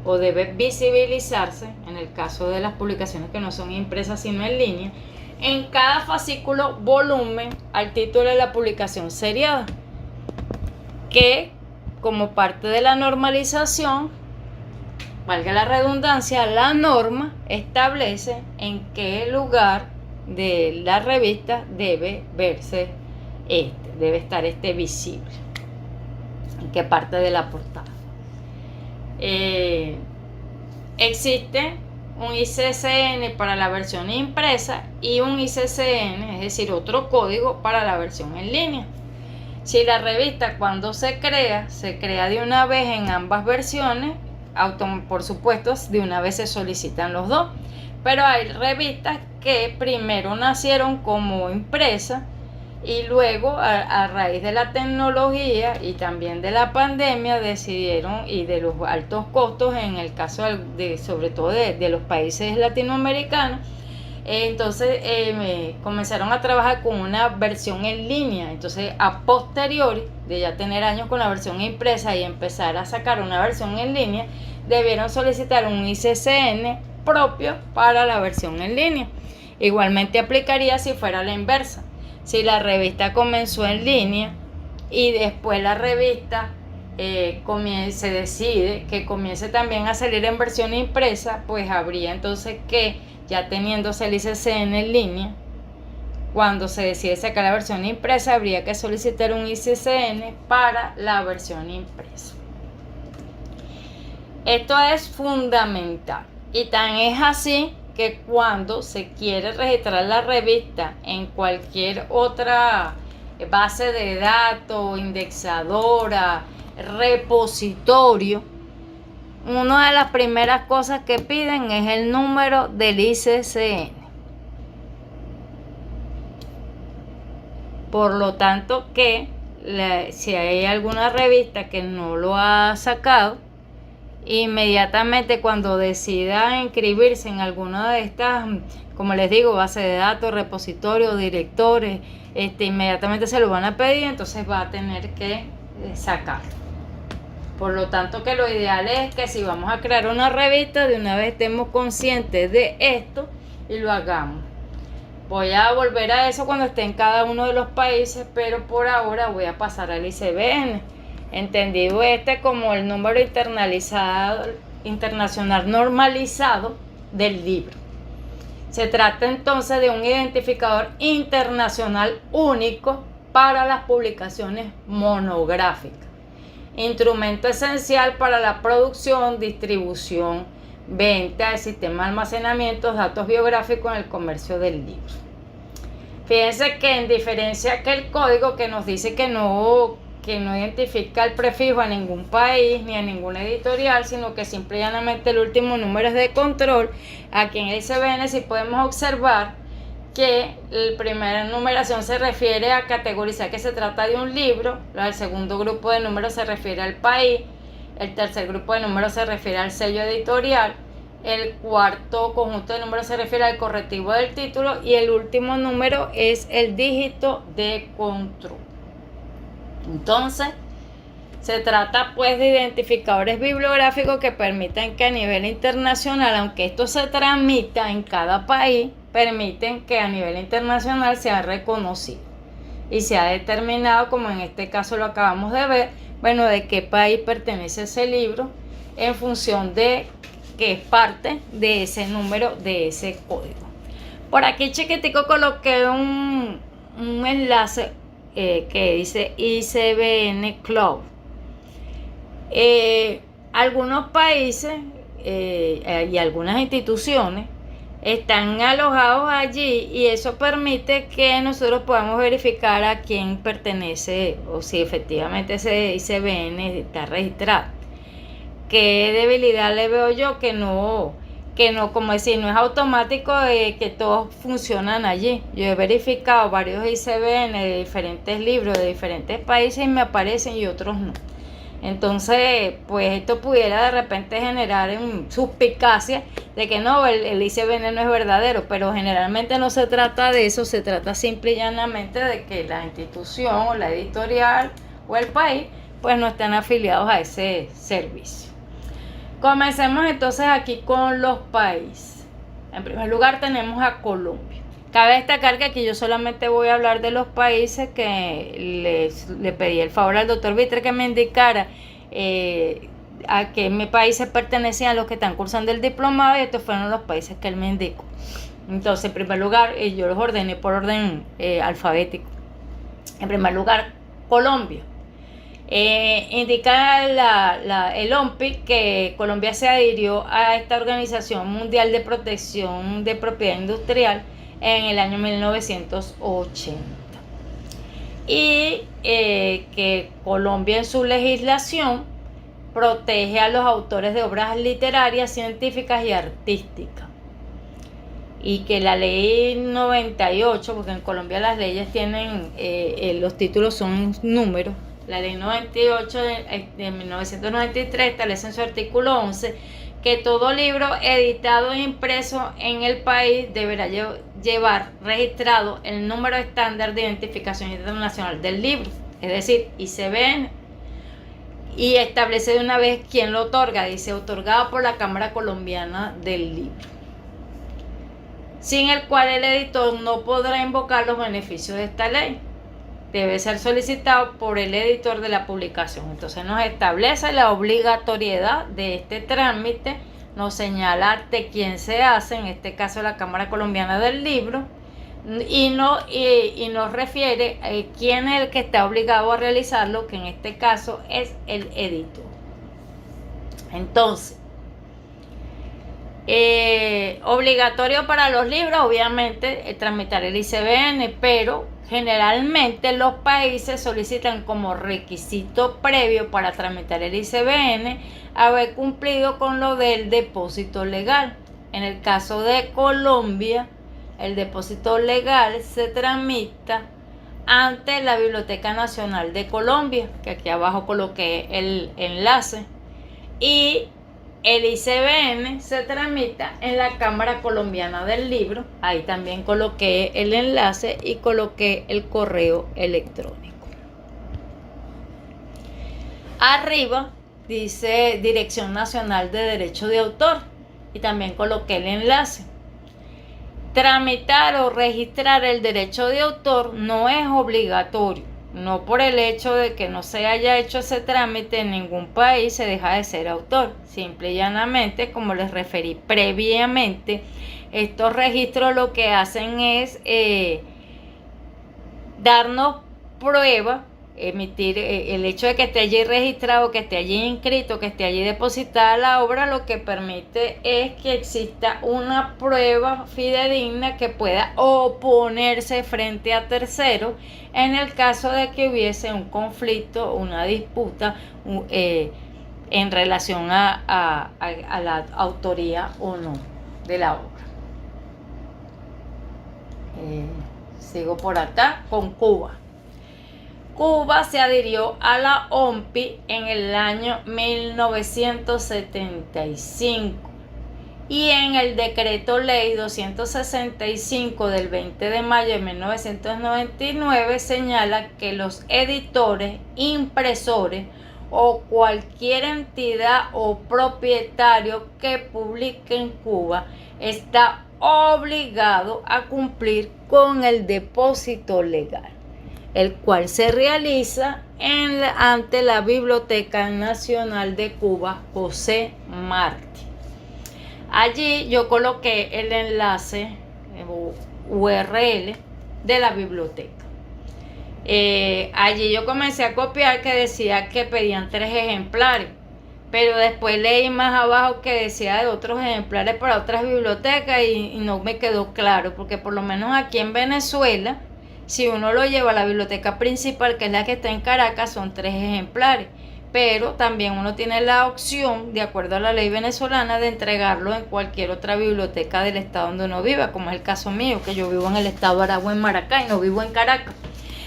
o debe visibilizarse, en el caso de las publicaciones que no son impresas sino en línea, en cada fascículo volumen al título de la publicación seriada, que como parte de la normalización, valga la redundancia, la norma establece en qué lugar de la revista debe verse debe estar visible, en qué parte de la portada. Existe un ICCN para la versión impresa y un ICCN, es decir, otro código para la versión en línea. Si la revista cuando se crea de una vez en ambas versiones, por supuesto de una vez se solicitan los dos, pero hay revistas que primero nacieron como impresas y luego a raíz de la tecnología y también de la pandemia decidieron, y de los altos costos en el caso sobre todo de los países latinoamericanos, entonces comenzaron a trabajar con una versión en línea. Entonces a posteriori de ya tener años con la versión impresa y empezar a sacar una versión en línea, debieron solicitar un ICCN propio para la versión en línea. Igualmente aplicaría si fuera la inversa. Si la revista comenzó en línea y después la revista se decide que comience también a salir en versión impresa, pues habría entonces que, ya teniéndose el ICCN en línea, cuando se decide sacar la versión impresa, habría que solicitar un ICCN para la versión impresa. Esto es fundamental y tan es así que cuando se quiere registrar la revista en cualquier otra base de datos, indexadora, repositorio, una de las primeras cosas que piden es el número del ICCN. Por lo tanto, si hay alguna revista que no lo ha sacado, inmediatamente cuando decida inscribirse en alguna de estas, como les digo, base de datos, repositorios, directores, inmediatamente se lo van a pedir, entonces va a tener que sacarlo. Por lo tanto, que lo ideal es que si vamos a crear una revista, de una vez estemos conscientes de esto y lo hagamos. Voy a volver a eso cuando esté en cada uno de los países, pero por ahora voy a pasar al ICBN, entendido como el número internacional normalizado del libro. Se trata entonces de un identificador internacional único para las publicaciones monográficas, instrumento esencial para la producción, distribución, venta, el sistema de almacenamiento, datos biográficos en el comercio del libro. Fíjense que en diferencia que el código que nos dice que no identifica el prefijo a ningún país ni a ninguna editorial, sino que simple y llanamente el último número es de control, aquí en el ICBN sí podemos observar que la primera numeración se refiere a categorizar que se trata de un libro, el segundo grupo de números se refiere al país, el tercer grupo de números se refiere al sello editorial, el cuarto conjunto de números se refiere al correctivo del título y el último número es el dígito de control. Entonces, se trata pues de identificadores bibliográficos que permiten que a nivel internacional, aunque esto se transmita en cada país, permiten que a nivel internacional sea reconocido y se ha determinado, como en este caso lo acabamos de ver, bueno, de qué país pertenece ese libro en función de que es parte de ese número, de ese código. Por aquí chiquitico coloqué un enlace que dice ICBN Club. Algunos países y algunas instituciones están alojados allí y eso permite que nosotros podamos verificar a quién pertenece o si efectivamente ese ICBN está registrado. ¿Qué debilidad le veo yo? Que no, como decir, no es automático que todos funcionan allí. Yo he verificado varios ICBN de diferentes libros de diferentes países y me aparecen y otros no. Entonces, pues esto pudiera de repente generar suspicacia de que no, el ICBN no es verdadero, pero generalmente no se trata de eso, se trata simple y llanamente de que la institución o la editorial o el país pues no están afiliados a ese servicio. Comencemos entonces aquí con los países. En primer lugar tenemos a Colombia. Cabe destacar que aquí yo solamente voy a hablar de los países que le pedí el favor al doctor Vitre que me indicara a qué países pertenecían los que están cursando el diplomado, y estos fueron los países que él me indicó. Entonces, en primer lugar, yo los ordené por orden alfabético. En primer lugar, Colombia. Indica el OMPI que Colombia se adhirió a esta Organización Mundial de Protección de Propiedad Industrial en el año 1980 y que Colombia en su legislación protege a los autores de obras literarias, científicas y artísticas, y que la ley 98, porque en Colombia las leyes tienen los títulos son números. La ley 98 de 1993 establece en su artículo 11 que todo libro editado e impreso en el país deberá llevar registrado el número estándar de identificación internacional del libro, es decir, ICBN, y establece de una vez quién lo otorga. Dice otorgado por la Cámara Colombiana del Libro, sin el cual el editor no podrá invocar los beneficios de esta ley. Debe ser solicitado por el editor de la publicación. Entonces nos establece la obligatoriedad de este trámite, nos señala de quién se hace, en este caso la Cámara Colombiana del Libro, y nos refiere quién es el que está obligado a realizarlo, que en este caso es el editor. Entonces, obligatorio para los libros, obviamente, tramitar el ICBN, pero generalmente los países solicitan como requisito previo para tramitar el ICBN haber cumplido con lo del depósito legal. En el caso de Colombia, el depósito legal se tramita ante la Biblioteca Nacional de Colombia, que aquí abajo coloqué el enlace, y el ICBN se tramita en la Cámara Colombiana del Libro. Ahí también coloqué el enlace y coloqué el correo electrónico. Arriba dice Dirección Nacional de Derecho de Autor y también coloqué el enlace. Tramitar o registrar el derecho de autor no es obligatorio. No por el hecho de que no se haya hecho ese trámite en ningún país se deja de ser autor. Simple y llanamente, como les referí previamente, estos registros lo que hacen es darnos prueba, emitir el hecho de que esté allí registrado, que esté allí inscrito, que esté allí depositada la obra, lo que permite es que exista una prueba fidedigna que pueda oponerse frente a terceros en el caso de que hubiese un conflicto, una disputa en relación a la autoría o no de la obra. Sigo por acá con Cuba. Cuba se adhirió a la OMPI en el año 1975 y en el decreto ley 265 del 20 de mayo de 1999 señala que los editores, impresores o cualquier entidad o propietario que publique en Cuba está obligado a cumplir con el depósito legal, el cual se realiza ante la Biblioteca Nacional de Cuba, José Martí. Allí yo coloqué el enlace URL de la biblioteca. Allí yo comencé a copiar que decía que pedían 3 ejemplares, pero después leí más abajo que decía de otros ejemplares para otras bibliotecas y no me quedó claro, porque por lo menos aquí en Venezuela, si uno lo lleva a la biblioteca principal, que es la que está en Caracas, son 3 ejemplares, pero también uno tiene la opción, de acuerdo a la ley venezolana, de entregarlo en cualquier otra biblioteca del estado donde uno viva, como es el caso mío, que yo vivo en el estado de Aragua, en Maracay, no vivo en Caracas.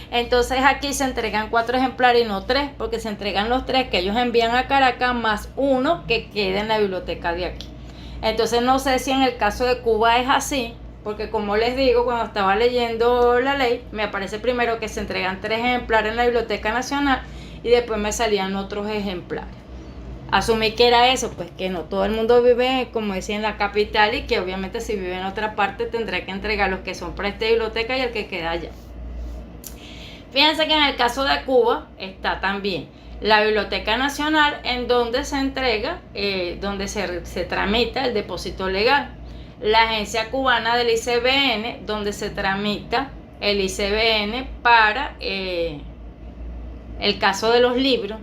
Entonces aquí se entregan 4 ejemplares y no 3, porque se entregan los 3 que ellos envían a Caracas más uno que queda en la biblioteca de aquí. Entonces no sé si en el caso de Cuba es así, porque como les digo, cuando estaba leyendo la ley, me aparece primero que se entregan 3 ejemplares en la Biblioteca Nacional y después me salían otros ejemplares. Asumí que era eso, pues que no todo el mundo vive, como decía, en la capital y que obviamente si vive en otra parte tendrá que entregar los que son para esta biblioteca y el que queda allá. Fíjense que en el caso de Cuba está también la Biblioteca Nacional, en donde se entrega, donde se tramita el depósito legal. La Agencia Cubana del ICBN, donde se tramita el ICBN para el caso de los libros.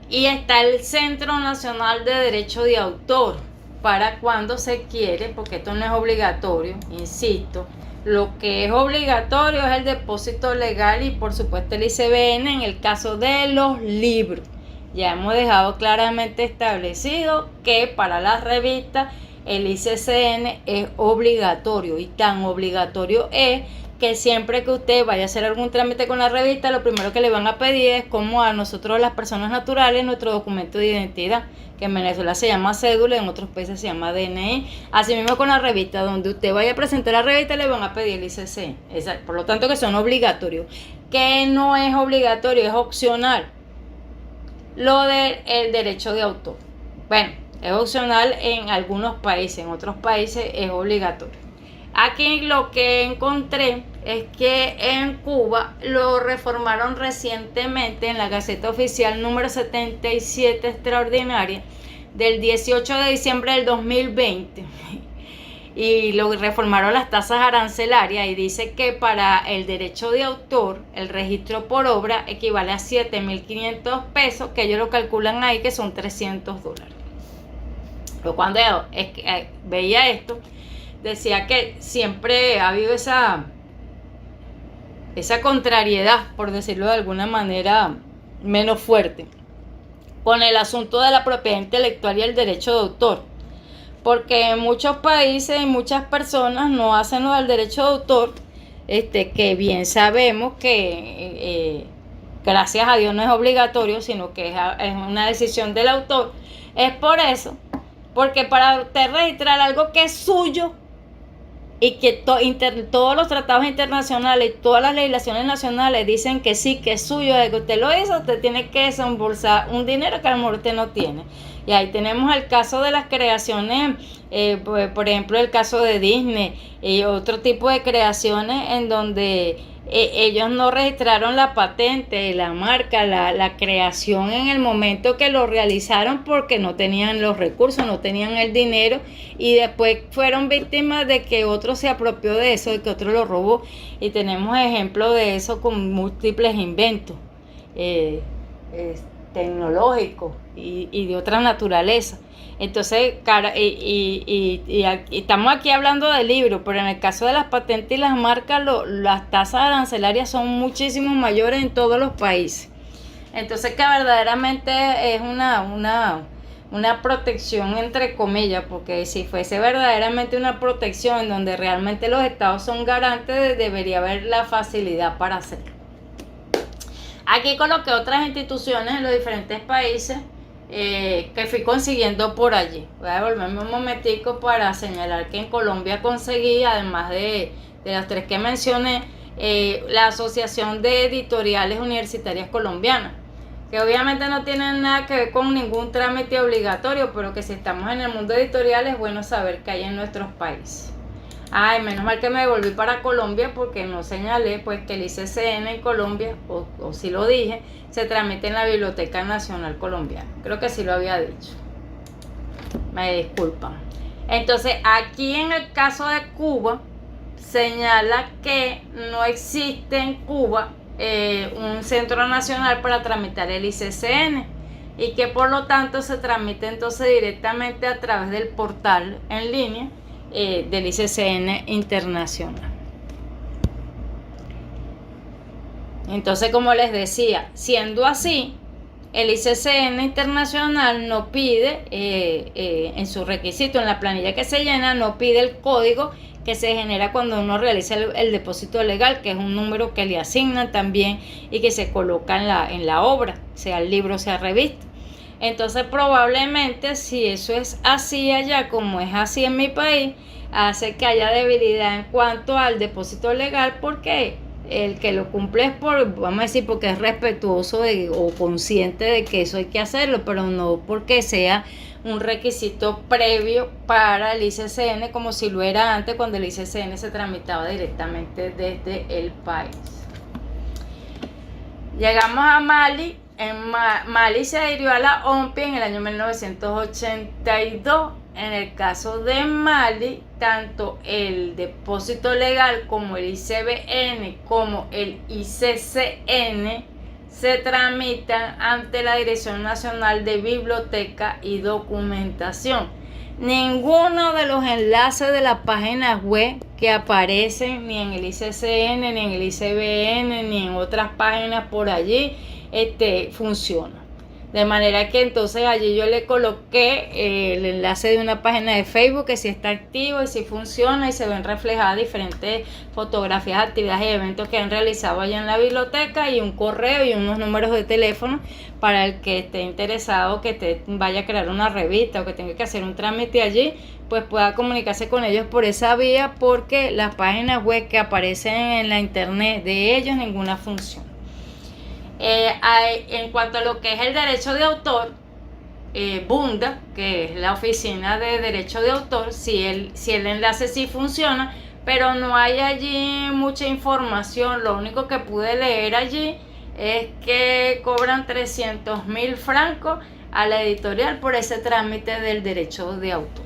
Y está el Centro Nacional de Derecho de Autor, para cuando se quiere, porque esto no es obligatorio, insisto. Lo que es obligatorio es el depósito legal y por supuesto el ICBN en el caso de los libros. Ya hemos dejado claramente establecido que para las revistas el ICCN es obligatorio, y tan obligatorio es que siempre que usted vaya a hacer algún trámite con la revista, lo primero que le van a pedir es, como a nosotros las personas naturales, nuestro documento de identidad, que en Venezuela se llama cédula, en otros países se llama DNI. Así mismo con la revista, donde usted vaya a presentar la revista le van a pedir el ICC. Por lo tanto que son obligatorios. Que no es obligatorio, es opcional. Lo del derecho de autor. Bueno, es opcional en algunos países, en otros países es obligatorio. Aquí lo que encontré es que en Cuba lo reformaron recientemente en la Gaceta Oficial número 77 extraordinaria del 18 de diciembre del 2020. Y lo reformaron las tasas arancelarias y dice que para el derecho de autor el registro por obra equivale a 7.500 pesos, que ellos lo calculan ahí que son $300. Pero cuando veía esto, decía que siempre ha habido esa contrariedad, por decirlo de alguna manera menos fuerte, con el asunto de la propiedad intelectual y el derecho de autor, porque en muchos países y muchas personas no hacen lo del derecho de autor, que bien sabemos que gracias a Dios no es obligatorio, sino que es una decisión del autor. Es por eso, porque para usted registrar algo que es suyo, y que todos los tratados internacionales y todas las legislaciones nacionales dicen que sí, que es suyo, de que usted lo hizo, usted tiene que desembolsar un dinero que a lo mejor usted no tiene. Y ahí tenemos el caso de las creaciones, por ejemplo el caso de Disney y otro tipo de creaciones en donde ellos no registraron la patente, la marca, la creación en el momento que lo realizaron, porque no tenían los recursos, no tenían el dinero, y después fueron víctimas de que otro se apropió de eso, de que otro lo robó. Y tenemos ejemplos de eso con múltiples inventos tecnológicos y de otra naturaleza. Entonces, y estamos aquí hablando de libros, pero en el caso de las patentes y las marcas, las tasas arancelarias son muchísimo mayores en todos los países. Entonces, que verdaderamente es una protección entre comillas, porque si fuese verdaderamente una protección en donde realmente los estados son garantes, debería haber la facilidad para hacerlo. Aquí coloqué otras instituciones en los diferentes países que fui consiguiendo por allí. Voy a devolverme un momentico para señalar que en Colombia conseguí, además de las 3 que mencioné, la Asociación de Editoriales Universitarias Colombianas, que obviamente no tienen nada que ver con ningún trámite obligatorio, pero que si estamos en el mundo editorial es bueno saber qué hay en nuestros países. Ay, menos mal que me devolví para Colombia, porque no señalé pues que el ICCN en Colombia, o si lo dije, se tramita en la Biblioteca Nacional Colombiana. Creo que sí lo había dicho. Me disculpan. Entonces, aquí en el caso de Cuba, señala que no existe en Cuba un centro nacional para tramitar el ICCN y que por lo tanto se tramite entonces directamente a través del portal en línea del ICCN internacional. Entonces, como les decía, siendo así, el ICCN internacional no pide, en su requisito, en la planilla que se llena, no pide el código que se genera cuando uno realiza el depósito legal, que es un número que le asignan también y que se coloca en la obra, sea el libro, sea revista. Entonces, probablemente, si eso es así allá como es así en mi país, hace que haya debilidad en cuanto al depósito legal, porque el que lo cumple es vamos a decir, porque es respetuoso o consciente de que eso hay que hacerlo, pero no porque sea un requisito previo para el ICCN como si lo era antes, cuando el ICCN se tramitaba directamente desde el país. Llegamos a Mali. Mali se adhirió a la OMPI en el año 1982. En el caso de Mali, tanto el depósito legal como el ICBN como el ICCN se tramitan ante la Dirección Nacional de Biblioteca y Documentación. Ninguno de los enlaces de las páginas web que aparecen ni en el ICCN, ni en el ICBN, ni en otras páginas por allí, funciona. De manera que entonces allí yo le coloqué el enlace de una página de Facebook que sí está activo y sí funciona, y se ven reflejadas diferentes fotografías, actividades y eventos que han realizado allá en la biblioteca, y un correo y unos números de teléfono para el que esté interesado, que vaya a crear una revista o que tenga que hacer un trámite allí, pues pueda comunicarse con ellos por esa vía, porque las páginas web que aparecen en la internet de ellos ninguna funciona. En cuanto a lo que es el derecho de autor, Bunda, que es la oficina de derecho de autor, si el enlace sí funciona, pero no hay allí mucha información. Lo único que pude leer allí es que cobran 300.000 francos a la editorial por ese trámite del derecho de autor.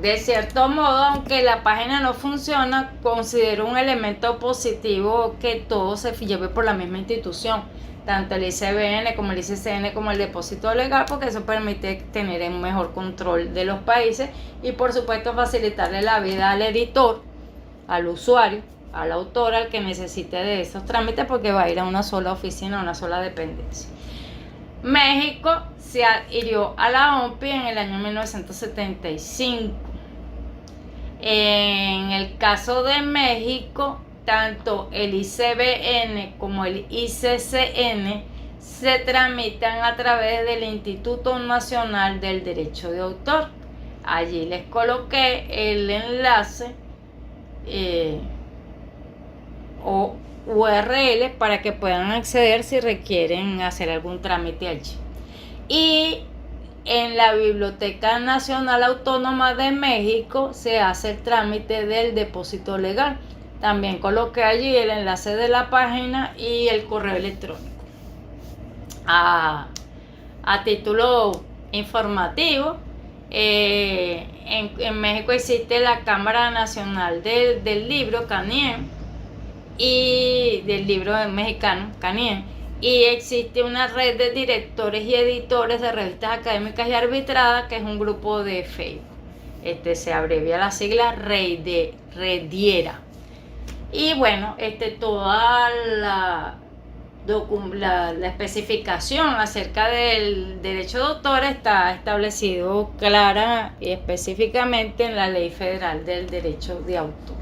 De cierto modo, aunque la página no funciona, considero un elemento positivo que todo se lleve por la misma institución, tanto el ICBN como el ICCN como el depósito legal, porque eso permite tener un mejor control de los países y, por supuesto, facilitarle la vida al editor, al usuario, al autor, al que necesite de esos trámites, porque va a ir a una sola oficina, a una sola dependencia. México se adhirió a la OMPI en el año 1975. En el caso de México, tanto el ICBN como el ICCN se tramitan a través del Instituto Nacional del Derecho de Autor. Allí les coloqué el enlace o URL para que puedan acceder si requieren hacer algún trámite allí. Y en la Biblioteca Nacional Autónoma de México se hace el trámite del depósito legal. También coloqué allí el enlace de la página y el correo electrónico. A título informativo, en México existe la Cámara Nacional del Libro, CANIEM, y del libro mexicano, CANIEM, y existe una red de directores y editores de revistas académicas y arbitradas, que es un grupo de Facebook. Se abrevia la sigla Rediera. Y bueno, toda la especificación acerca del derecho de autor está establecido clara y específicamente en la Ley Federal del Derecho de Autor.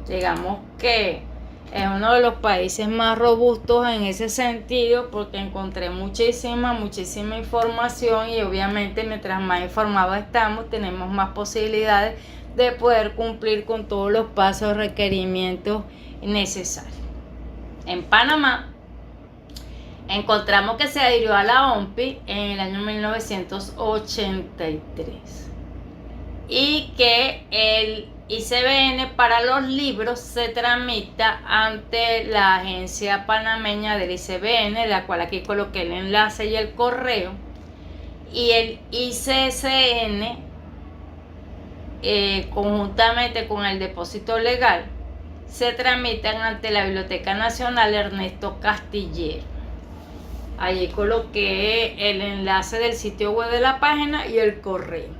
Digamos que es uno de los países más robustos en ese sentido, porque encontré muchísima información, y obviamente mientras más informados estamos, tenemos más posibilidades de poder cumplir con todos los pasos, requerimientos necesarios. En Panamá encontramos que se adhirió a la OMPI en el año 1983 y que el ICBN para los libros se tramita ante la agencia panameña del ICBN, la cual aquí coloqué el enlace y el correo, y el ICSN, conjuntamente con el depósito legal, se tramitan ante la Biblioteca Nacional Ernesto Castillero. Allí coloqué el enlace del sitio web de la página y el correo.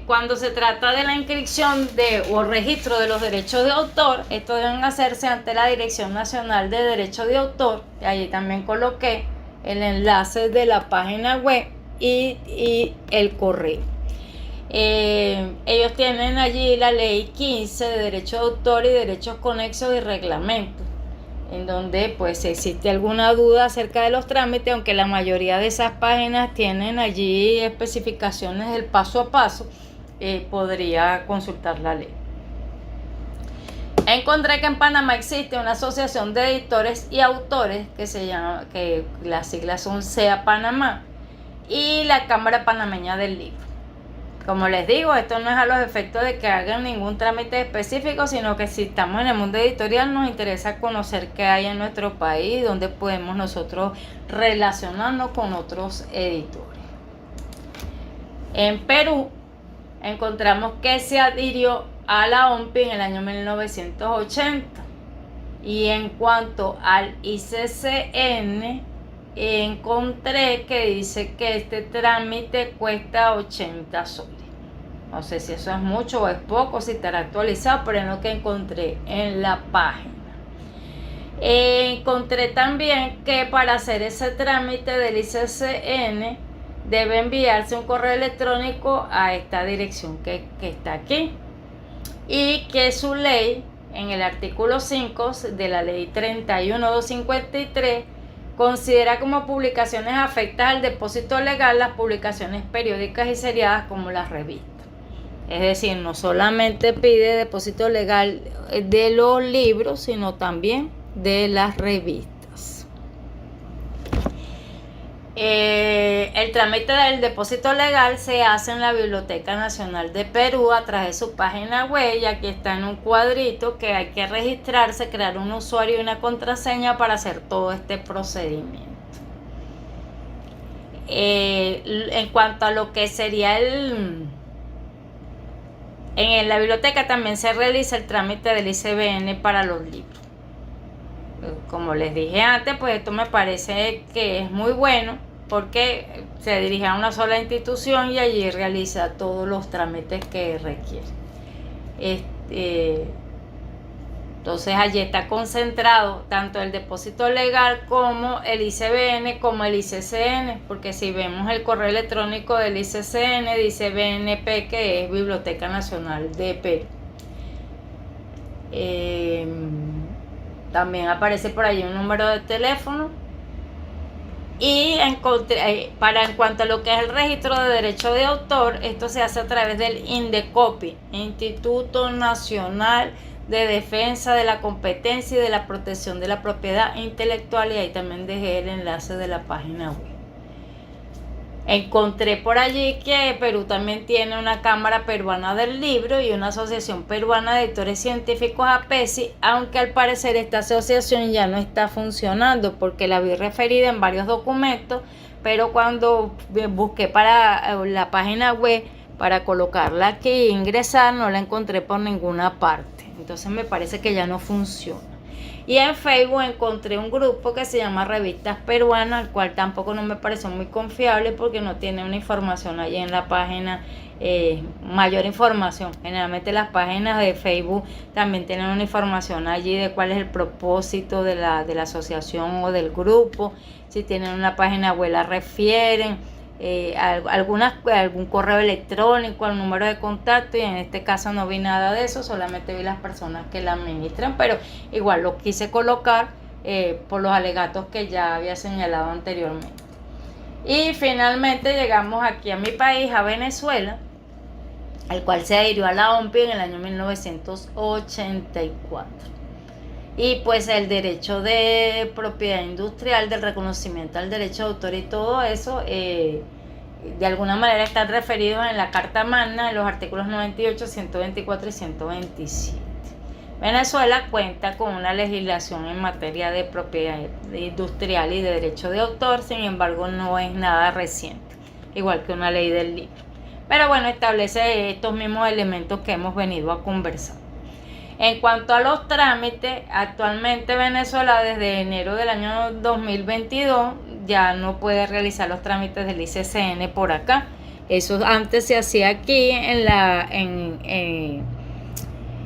Cuando se trata de la inscripción o registro de los derechos de autor, estos deben hacerse ante la Dirección Nacional de Derechos de Autor. Y allí también coloqué el enlace de la página web y el correo. Ellos tienen allí la ley 15 de derechos de autor y derechos conexos y reglamentos, en donde pues si existe alguna duda acerca de los trámites, aunque la mayoría de esas páginas tienen allí especificaciones del paso a paso, podría consultar la ley. Encontré que en Panamá existe una asociación de editores y autores que las siglas son SEA Panamá, y la Cámara Panameña del Libro. Como les digo, esto no es a los efectos de que hagan ningún trámite específico, sino que si estamos en el mundo editorial nos interesa conocer qué hay en nuestro país, dónde podemos nosotros relacionarnos con otros editores. En Perú encontramos que se adhirió a la OMPI en el año 1980. Y en cuanto al ICCN, encontré que dice que este trámite cuesta 80 soles. No sé si eso es mucho o es poco, si estará actualizado, pero es lo que encontré en la página. Encontré también que para hacer ese trámite del ICCN debe enviarse un correo electrónico a esta dirección que está aquí, y que su ley, en el artículo 5 de la ley 31253, considera como publicaciones afectas al depósito legal las publicaciones periódicas y seriadas como las revistas. Es decir, no solamente pide depósito legal de los libros, sino también de las revistas. El trámite del depósito legal se hace en la Biblioteca Nacional de Perú a través de su página web, y aquí está en un cuadrito que hay que registrarse, crear un usuario y una contraseña para hacer todo este procedimiento. En cuanto a lo que sería en la biblioteca también se realiza el trámite del ICBN para los libros. Como les dije antes, pues esto me parece que es muy bueno, porque se dirige a una sola institución y allí realiza todos los trámites que requiere. Entonces allí está concentrado tanto el depósito legal como el ICBN como el ICCN, porque si vemos el correo electrónico del ICCN dice BNP, que es Biblioteca Nacional de Perú. También aparece por ahí un número de teléfono. Y en cuanto a lo que es el registro de derecho de autor, esto se hace a través del INDECOPI, Instituto Nacional de Defensa de la Competencia y de la Protección de la Propiedad Intelectual, y ahí también dejé el enlace de la página web. Encontré por allí que Perú también tiene una Cámara Peruana del Libro y una Asociación Peruana de Editores Científicos, APECI, aunque al parecer esta asociación ya no está funcionando, porque la vi referida en varios documentos, pero cuando busqué para la página web para colocarla aquí e ingresar, no la encontré por ninguna parte. Entonces me parece que ya no funciona. Y en Facebook encontré un grupo que se llama Revistas Peruanas, el cual tampoco no me pareció muy confiable porque no tiene una información allí en la página, mayor información. Generalmente las páginas de Facebook también tienen una información allí de cuál es el propósito de la asociación o del grupo. Si tienen una página web la refieren. Algún correo electrónico, al número de contacto, y en este caso no vi nada de eso, solamente vi las personas que la administran, pero igual lo quise colocar por los alegatos que ya había señalado anteriormente. Y finalmente llegamos aquí a mi país, a Venezuela, al cual se adhirió a la OMPI en el año 1984. Y pues el derecho de propiedad industrial, del reconocimiento al derecho de autor y todo eso, de alguna manera están referidos en la Carta Magna, en los artículos 98, 124 y 127. Venezuela cuenta con una legislación en materia de propiedad industrial y de derecho de autor, sin embargo no es nada reciente, igual que una ley del libro. Pero bueno, establece estos mismos elementos que hemos venido a conversar. En cuanto a los trámites, actualmente Venezuela desde enero del año 2022 ya no puede realizar los trámites del ICCN por acá. Eso antes se hacía aquí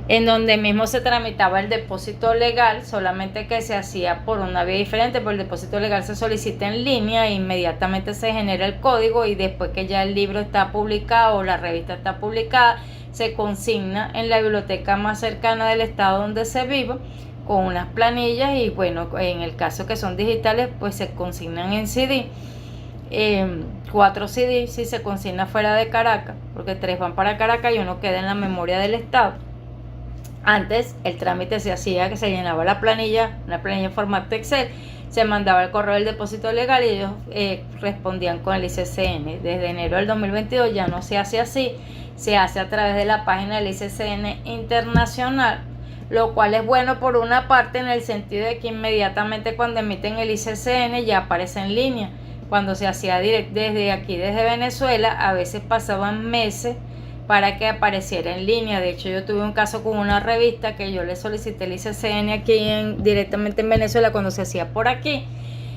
en donde mismo se tramitaba el depósito legal, solamente que se hacía por una vía diferente, porque el depósito legal se solicita en línea e inmediatamente se genera el código y después que ya el libro está publicado o la revista está publicada, se consigna en la biblioteca más cercana del estado donde se viva con unas planillas y bueno, en el caso que son digitales pues se consignan en CD. 4 CD si se consigna fuera de Caracas, porque 3 van para Caracas y uno queda en la memoria del estado. Antes el trámite se hacía que se llenaba la planilla, una planilla en formato Excel, se mandaba el correo del depósito legal y ellos respondían con el ICCN. Desde enero del 2022 ya no se hace así, se hace a través de la página del ICCN internacional, lo cual es bueno por una parte en el sentido de que inmediatamente cuando emiten el ICCN ya aparece en línea. Cuando se hacía desde aquí, desde Venezuela, a veces pasaban meses para que apareciera en línea. De hecho, yo tuve un caso con una revista que yo le solicité el ICCN aquí directamente en Venezuela cuando se hacía por aquí.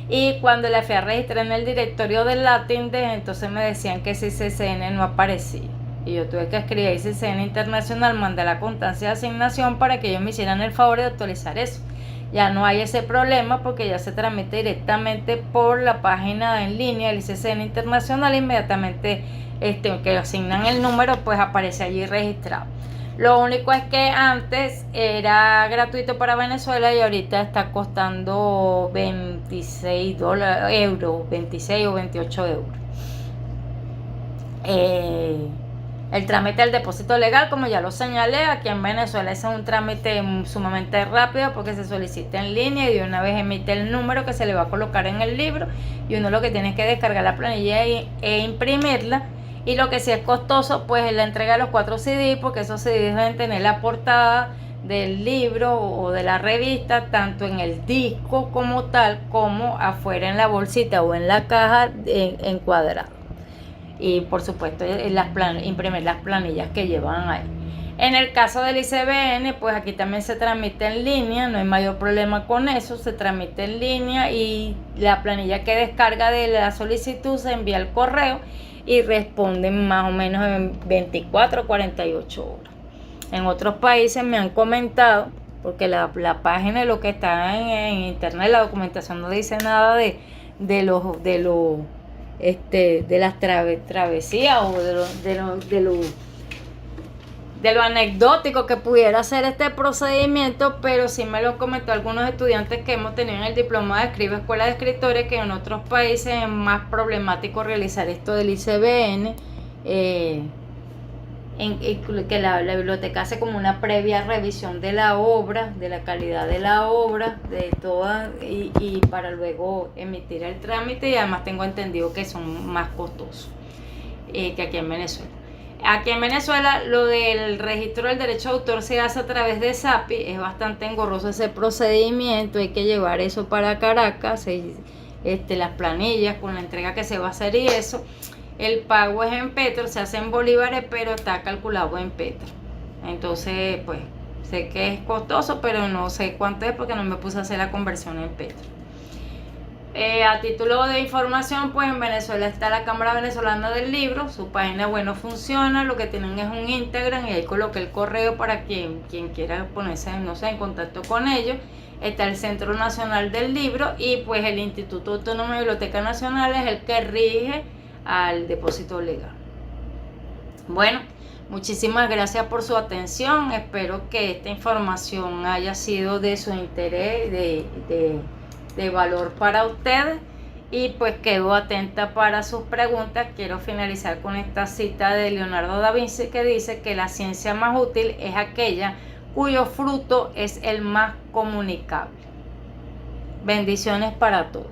Y cuando la fui a registrar en el directorio del LatinDesk, entonces me decían que ese ICCN no aparecía. Y yo tuve que escribir ICCN Internacional, mandé la constancia de asignación para que ellos me hicieran el favor de actualizar eso. Ya no hay ese problema porque ya se tramita directamente por la página en línea del ICCN Internacional. Inmediatamente que asignan el número pues aparece allí registrado. Lo único es que antes era gratuito para Venezuela y ahorita está costando 26 euros, 26 o 28 euros. El trámite del depósito legal, como ya lo señalé, aquí en Venezuela es un trámite sumamente rápido porque se solicita en línea y de una vez emite el número que se le va a colocar en el libro y uno lo que tiene es que descargar la planilla e imprimirla. Y lo que sí es costoso pues es la entrega de los 4 CD, porque esos CD deben tener la portada del libro o de la revista tanto en el disco como tal, como afuera en la bolsita o en la caja encuadrado. Y por supuesto imprimir las planillas que llevan ahí. En el caso del ICBN, pues aquí también se tramita en línea, no hay mayor problema con eso, se tramita en línea y la planilla que descarga de la solicitud se envía al correo y responden más o menos en 24 o 48 horas. En otros países me han comentado, porque la página de lo que está en internet, la documentación no dice nada de las travesías o de lo anecdótico que pudiera ser este procedimiento, pero sí me lo comentó algunos estudiantes que hemos tenido en el diploma de escriba escuela de escritores, que en otros países es más problemático realizar esto del ICBN, que la biblioteca hace como una previa revisión de la obra, de la calidad de la obra, de toda, y para luego emitir el trámite, y además tengo entendido que son más costosos que aquí en Venezuela. Aquí en Venezuela lo del registro del derecho de autor se hace a través de SAPI, es bastante engorroso ese procedimiento, hay que llevar eso para Caracas, las planillas con la entrega que se va a hacer y eso. El pago es en petro, se hace en bolívares, pero está calculado en petro. Entonces, pues, sé que es costoso, pero no sé cuánto es porque no me puse a hacer la conversión en petro. A título de información, pues en Venezuela está la Cámara Venezolana del Libro, su página bueno funciona, lo que tienen es un Instagram y ahí coloqué el correo para quien quiera ponerse, no sé, en contacto con ellos. Está el Centro Nacional del Libro y pues el Instituto Autónomo de Biblioteca Nacional es el que rige al depósito legal. Bueno, muchísimas gracias por su atención, espero que esta información haya sido de su interés, de valor para ustedes, y pues quedo atenta para sus preguntas. Quiero finalizar con esta cita de Leonardo da Vinci que dice que la ciencia más útil es aquella cuyo fruto es el más comunicable. Bendiciones para todos.